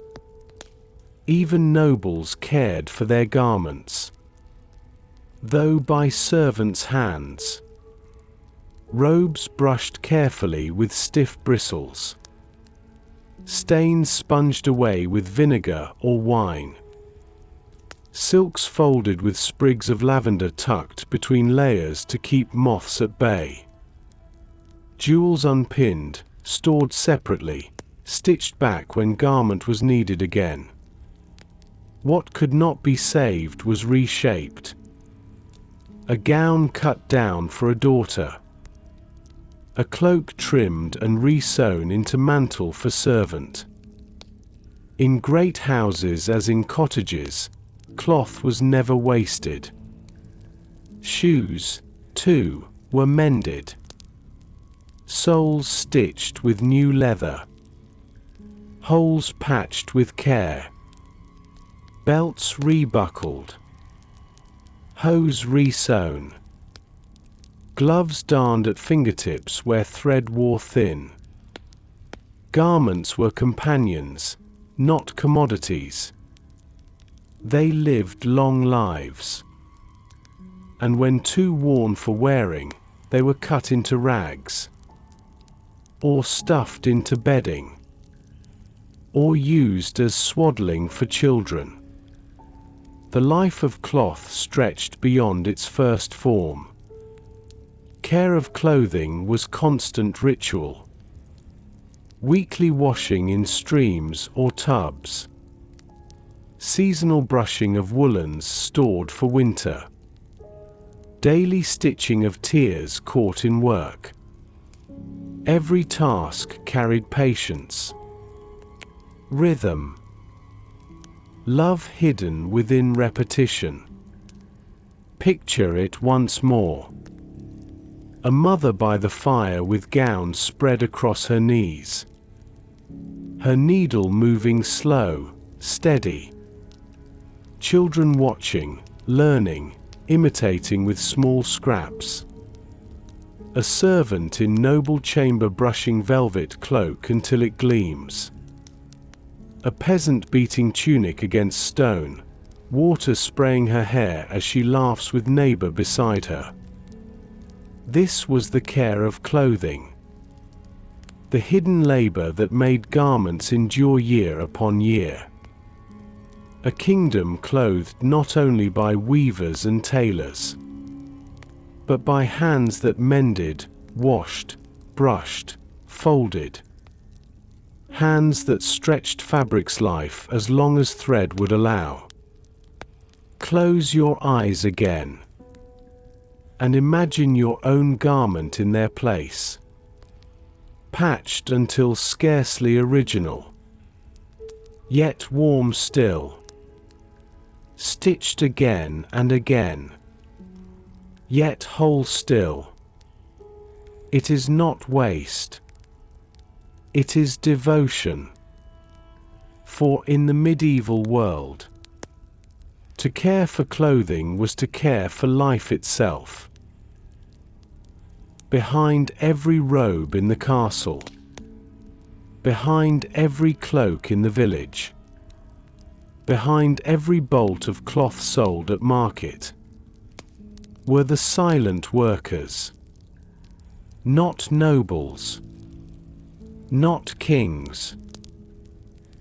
Even nobles cared for their garments, though by servants' hands. Robes brushed carefully with stiff bristles. stains sponged away with vinegar or wine. Silks folded with sprigs of lavender tucked between layers to keep moths at bay. Jewels unpinned, stored separately, stitched back when garment was needed again. What could not be saved was reshaped. A gown cut down for a daughter. A cloak trimmed and re-sewn into mantle for servant. In great houses as in cottages, cloth was never wasted. Shoes, too, were mended. Soles stitched with new leather. Holes patched with care. Belts rebuckled. Hose re-sewn. Gloves darned at fingertips where thread wore thin. Garments were companions, not commodities. They lived long lives. And when too worn for wearing, they were cut into rags, or stuffed into bedding, or used as swaddling for children. The life of cloth stretched beyond its first form. Care of clothing was constant ritual. Weekly washing in streams or tubs. Seasonal brushing of woolens stored for winter. Daily stitching of tears caught in work. Every task carried patience. Rhythm. Love hidden within repetition. Picture it once more. A mother by the fire with gown spread across her knees. Her needle moving slow, steady. Children watching, learning, imitating with small scraps. A servant in noble chamber brushing velvet cloak until it gleams. A peasant beating tunic against stone, water spraying her hair as she laughs with neighbor beside her. This was the care of clothing. The hidden labor that made garments endure year upon year. A kingdom clothed not only by weavers and tailors, but by hands that mended, washed, brushed, folded. Hands that stretched fabric's life as long as thread would allow. Close your eyes again, and imagine your own garment in their place. Patched until scarcely original, yet warm still. Stitched again and again, yet whole still. It is not waste. It is devotion. For in the medieval world, to care for clothing was to care for life itself. Behind every robe in the castle, behind every cloak in the village, behind every bolt of cloth sold at market, were the silent workers. Not nobles, not kings,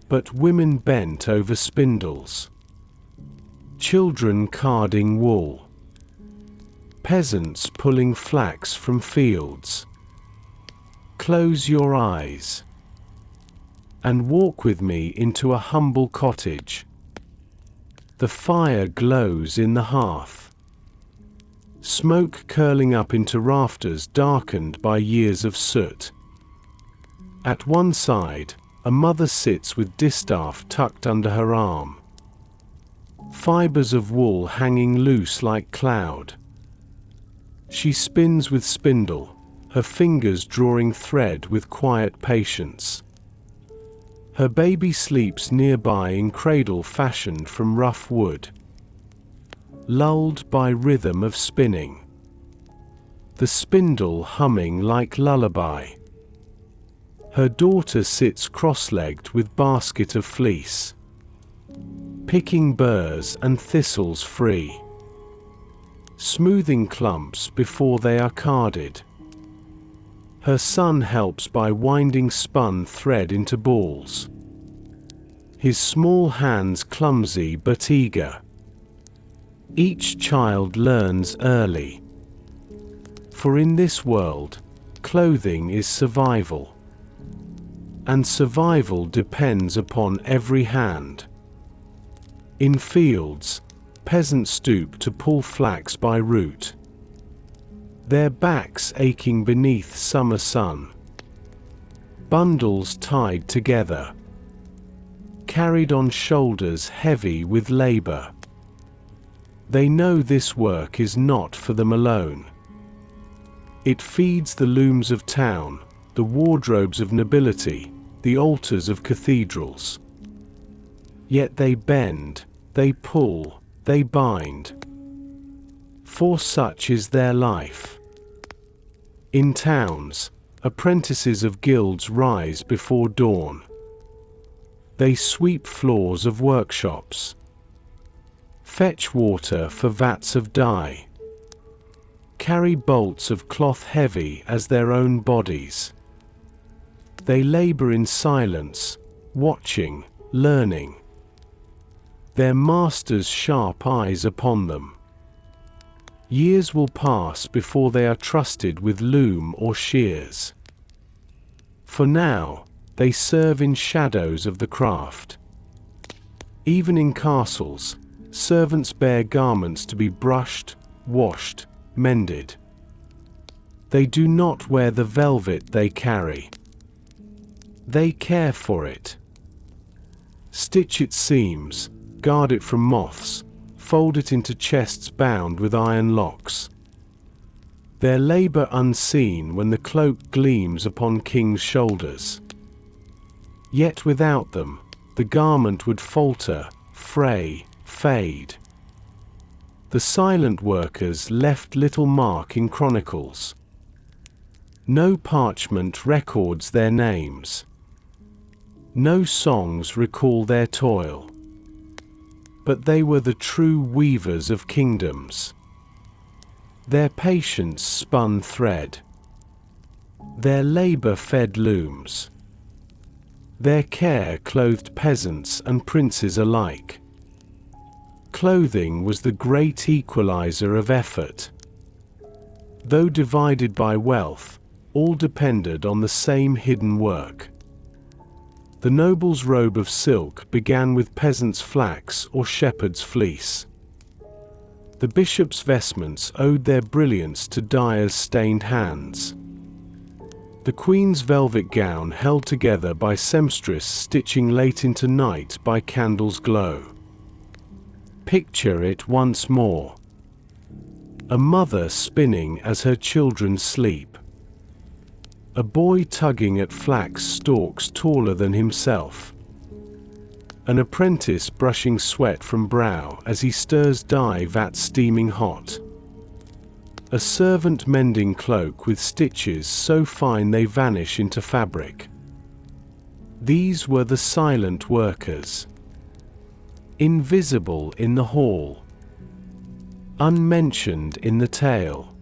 but women bent over spindles, children carding wool, peasants pulling flax from fields. Close your eyes and walk with me into a humble cottage. The fire glows in the hearth, smoke curling up into rafters darkened by years of soot. At one side, a mother sits with distaff tucked under her arm, fibers of wool hanging loose like cloud. She spins with spindle, her fingers drawing thread with quiet patience. Her baby sleeps nearby in cradle fashioned from rough wood, lulled by rhythm of spinning, the spindle humming like lullaby. Her daughter sits cross-legged with basket of fleece, picking burrs and thistles free, smoothing clumps before they are carded. Her son helps by winding spun thread into balls. His small hands clumsy but eager. Each child learns early. For in this world, clothing is survival. And survival depends upon every hand. In fields, peasants stoop to pull flax by root, their backs aching beneath summer sun. Bundles tied together, carried on shoulders heavy with labor. They know this work is not for them alone. It feeds the looms of town, the wardrobes of nobility, the altars of cathedrals. Yet they bend, they pull, they bind. For such is their life. In towns, apprentices of guilds rise before dawn. They sweep floors of workshops, fetch water for vats of dye, carry bolts of cloth heavy as their own bodies. They labor in silence, watching, learning, their master's sharp eyes upon them. Years will pass before they are trusted with loom or shears. For now, they serve in shadows of the craft. Even in castles, servants bear garments to be brushed, washed, mended. They do not wear the velvet they carry. They care for it. Stitch its seams, guard it from moths, fold it into chests bound with iron locks. Their labor unseen when the cloak gleams upon kings' shoulders. Yet without them, the garment would falter, fray, fade. The silent workers left little mark in chronicles. No parchment records their names. No songs recall their toil. But they were the true weavers of kingdoms. Their patience spun thread. Their labor fed looms. Their care clothed peasants and princes alike. Clothing was the great equalizer of effort. Though divided by wealth, all depended on the same hidden work. The noble's robe of silk began with peasant's flax or shepherd's fleece. The bishop's vestments owed their brilliance to dyer's stained hands. The queen's velvet gown held together by seamstress stitching late into night by candles' glow. Picture it once more. A mother spinning as her children sleep. A boy tugging at flax stalks taller than himself. An apprentice brushing sweat from brow as he stirs dye vat steaming hot. A servant mending cloak with stitches so fine they vanish into fabric. These were the silent workers. Invisible in the hall. Unmentioned in the tale.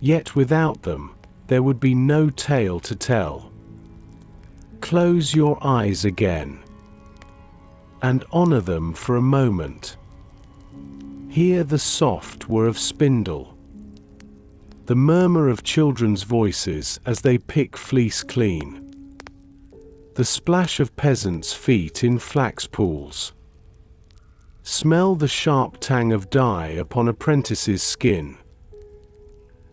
Yet without them, there would be no tale to tell. Close your eyes again, and honor them for a moment. Hear the soft whir of spindle, the murmur of children's voices as they pick fleece clean, the splash of peasants' feet in flax pools. Smell the sharp tang of dye upon apprentice's skin.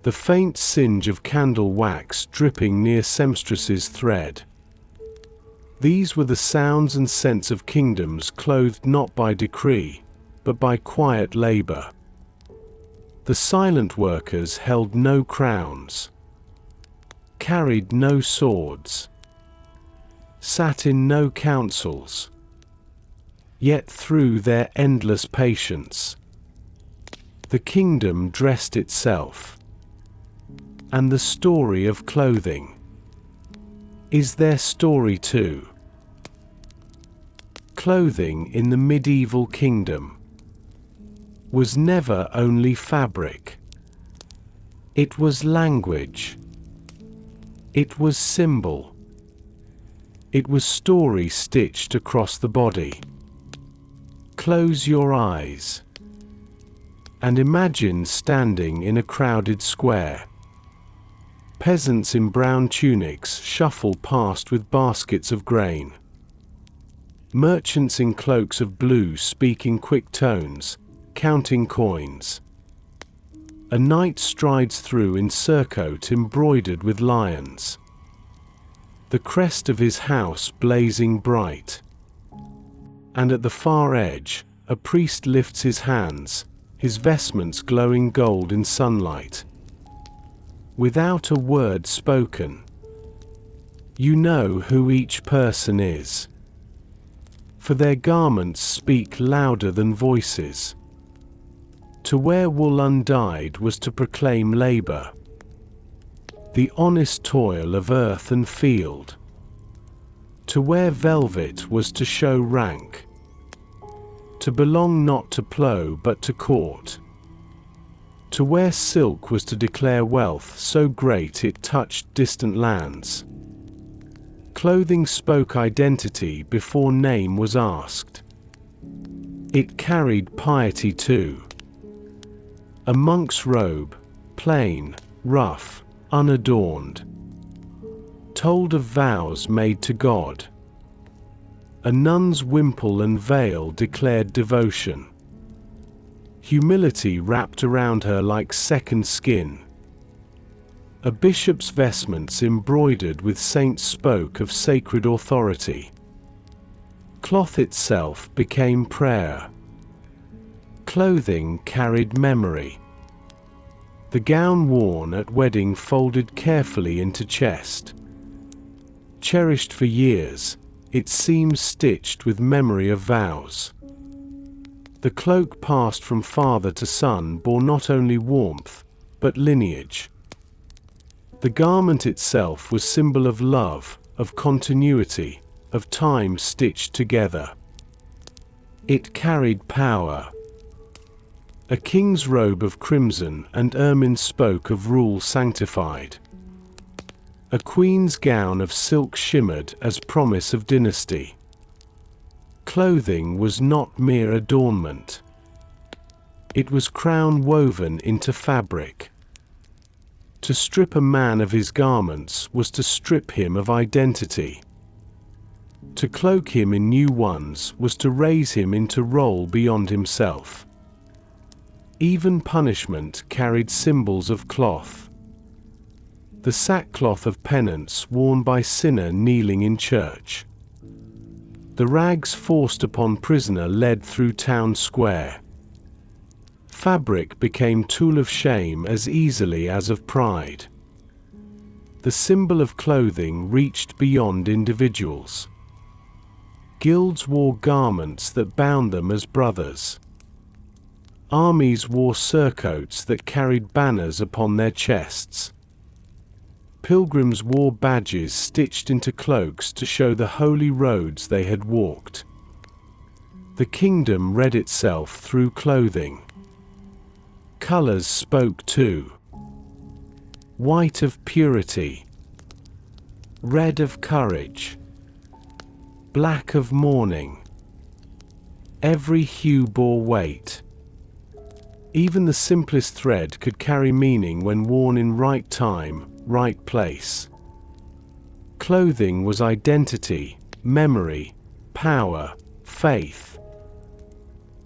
The faint singe of candle wax dripping near seamstress's thread. These were the sounds and scents of kingdoms clothed not by decree, but by quiet labor. The silent workers held no crowns, carried no swords, sat in no councils. Yet through their endless patience, the kingdom dressed itself. And the story of clothing is their story too. Clothing in the medieval kingdom was never only fabric. It was language, It was symbol. It was story stitched across the body. Close your eyes and imagine standing in a crowded square. Peasants in brown tunics shuffle past with baskets of grain. Merchants in cloaks of blue speak in quick tones, counting coins. A knight strides through in surcoat embroidered with lions, the crest of his house blazing bright. And at the far edge, a priest lifts his hands, his vestments glowing gold in sunlight. Without a word spoken, you know who each person is, for their garments speak louder than voices. To wear wool undyed was to proclaim labor, the honest toil of earth and field. To wear velvet was to show rank, to belong not to plough but to court. To wear silk was to declare wealth so great it touched distant lands. Clothing spoke identity before name was asked. It carried piety too. A monk's robe, plain, rough, unadorned, told of vows made to God. A nun's wimple and veil declared devotion. Humility wrapped around her like second skin. A bishop's vestments embroidered with saints spoke of sacred authority. Cloth itself became prayer. Clothing carried memory. The gown worn at wedding folded carefully into chest. Cherished for years, it seems stitched with memory of vows. The cloak passed from father to son bore not only warmth, but lineage. The garment itself was symbol of love, of continuity, of time stitched together. It carried power. A king's robe of crimson and ermine spoke of rule sanctified. A queen's gown of silk shimmered as promise of dynasty. Clothing was not mere adornment. It was crown woven into fabric. To strip a man of his garments was to strip him of identity. To cloak him in new ones was to raise him into role beyond himself. Even punishment carried symbols of cloth. The sackcloth of penance worn by sinner kneeling in church. The rags forced upon prisoner led through town square. Fabric became tool of shame as easily as of pride. The symbol of clothing reached beyond individuals. Guilds wore garments that bound them as brothers. Armies wore surcoats that carried banners upon their chests. Pilgrims wore badges stitched into cloaks to show the holy roads they had walked. The kingdom read itself through clothing. Colors spoke too. White of purity, red of courage, black of mourning. Every hue bore weight. Even the simplest thread could carry meaning when worn in right time, right place. Clothing was identity, memory, power, faith.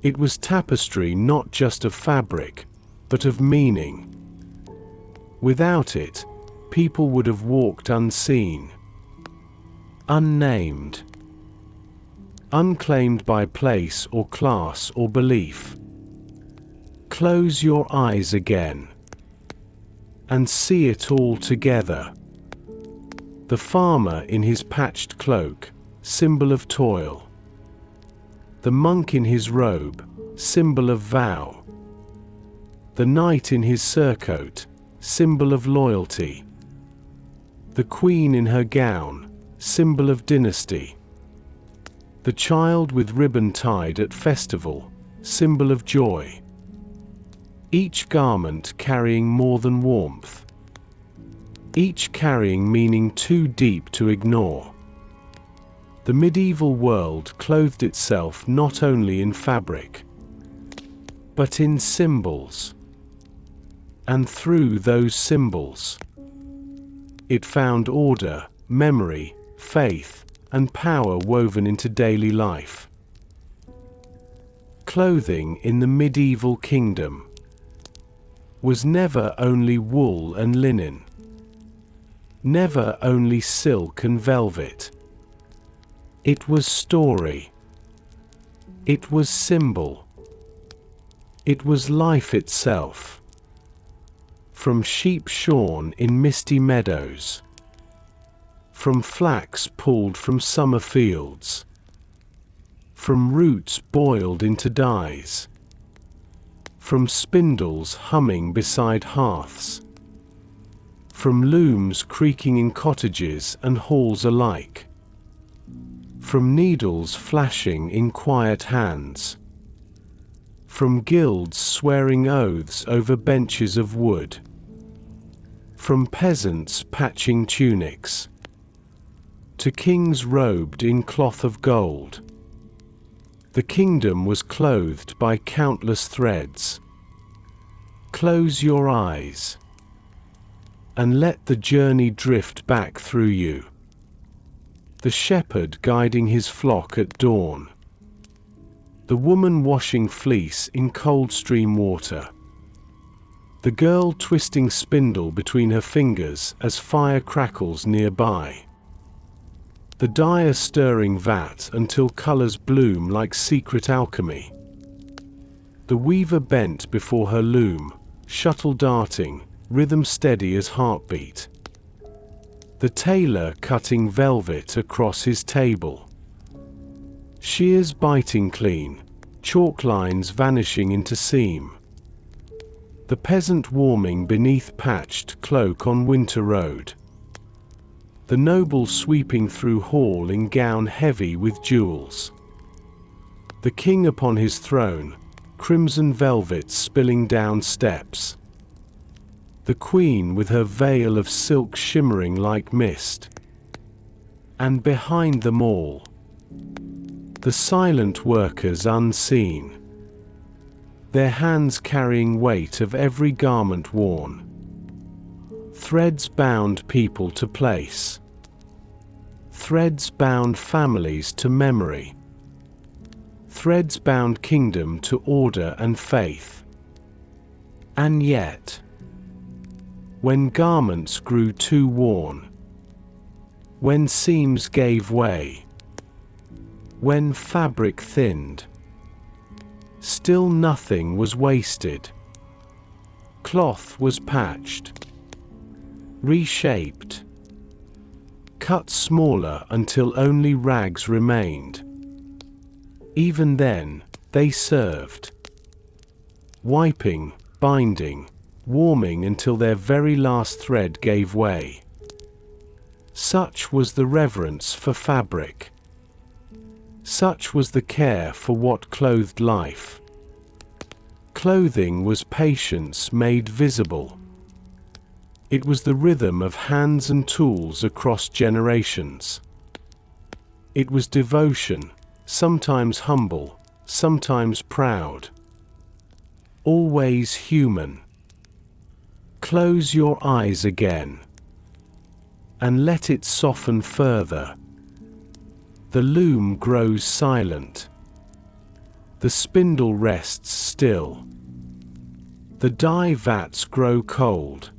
It was tapestry not just of fabric, but of meaning. Without it, people would have walked unseen, unnamed, unclaimed by place or class or belief. Close your eyes again and see it all together. The farmer in his patched cloak, symbol of toil. The monk in his robe, symbol of vow. The knight in his surcoat, symbol of loyalty. The queen in her gown, symbol of dynasty. The child with ribbon tied at festival, symbol of joy. Each garment carrying more than warmth. each carrying meaning too deep to ignore. The medieval world clothed itself not only in fabric, but in symbols. And through those symbols, it found order, memory, faith, and power woven into daily life. Clothing in the medieval kingdom was never only wool and linen, never only silk and velvet. It was story. It was symbol. It was life itself. From sheep shorn in misty meadows, from flax pulled from summer fields, from roots boiled into dyes, from spindles humming beside hearths, from looms creaking in cottages and halls alike, from needles flashing in quiet hands, from guilds swearing oaths over benches of wood, from peasants patching tunics, to kings robed in cloth of gold. The kingdom was clothed by countless threads. Close your eyes and let the journey drift back through you. The shepherd guiding his flock at dawn, the woman washing fleece in cold stream water, the girl twisting spindle between her fingers as fire crackles nearby, the dyer stirring vat until colors bloom like secret alchemy, the weaver bent before her loom, shuttle darting, rhythm steady as heartbeat, the tailor cutting velvet across his table, shears biting clean, chalk lines vanishing into seam, the peasant warming beneath patched cloak on winter road, the noble sweeping through hall in gown heavy with jewels, the king upon his throne, crimson velvet spilling down steps, the queen with her veil of silk shimmering like mist, and behind them all, the silent workers unseen, their hands carrying weight of every garment worn, threads bound people to place, threads bound families to memory, threads bound kingdom to order and faith. And yet, when garments grew too worn, when seams gave way, when fabric thinned, still nothing was wasted. Cloth was patched, reshaped, cut smaller until only rags remained. Even then, they served, wiping, binding, warming until their very last thread gave way. Such was the reverence for fabric. Such was the care for what clothed life. Clothing was patience made visible. It was the rhythm of hands and tools across generations. It was devotion, sometimes humble, sometimes proud, always human. Close your eyes again, and let it soften further. The loom grows silent. The spindle rests still. The dye vats grow cold.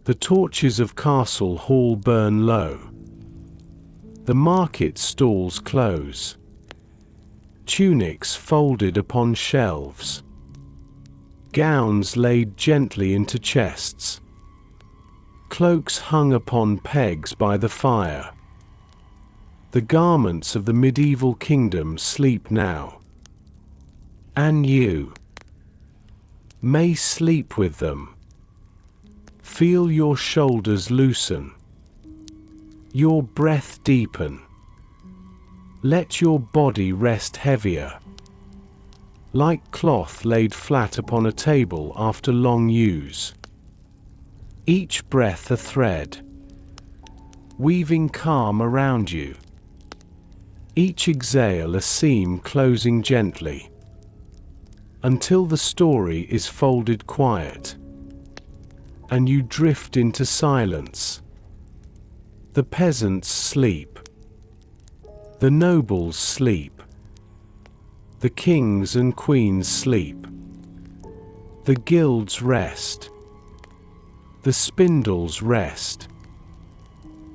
The torches of castle hall burn low. The market stalls close. Tunics folded upon shelves. Gowns laid gently into chests. Cloaks hung upon pegs by the fire. The garments of the medieval kingdom sleep now. And you may sleep with them. Feel your shoulders loosen, your breath deepen. Let your body rest heavier, like cloth laid flat upon a table after long use. each breath a thread, weaving calm around you. Each exhale a seam closing gently, until the story is folded quiet, and you drift into silence. The peasants sleep. The nobles sleep. The kings and queens sleep. The guilds rest. The spindles rest.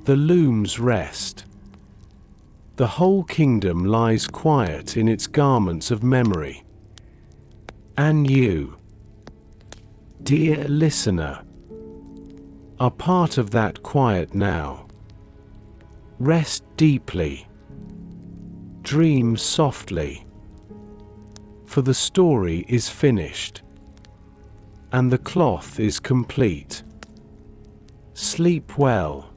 The looms rest. The whole kingdom lies quiet in its garments of memory. And you, dear listener, are part of that quiet now. Rest deeply. Dream softly. For the story is finished, and the cloth is complete. Sleep well.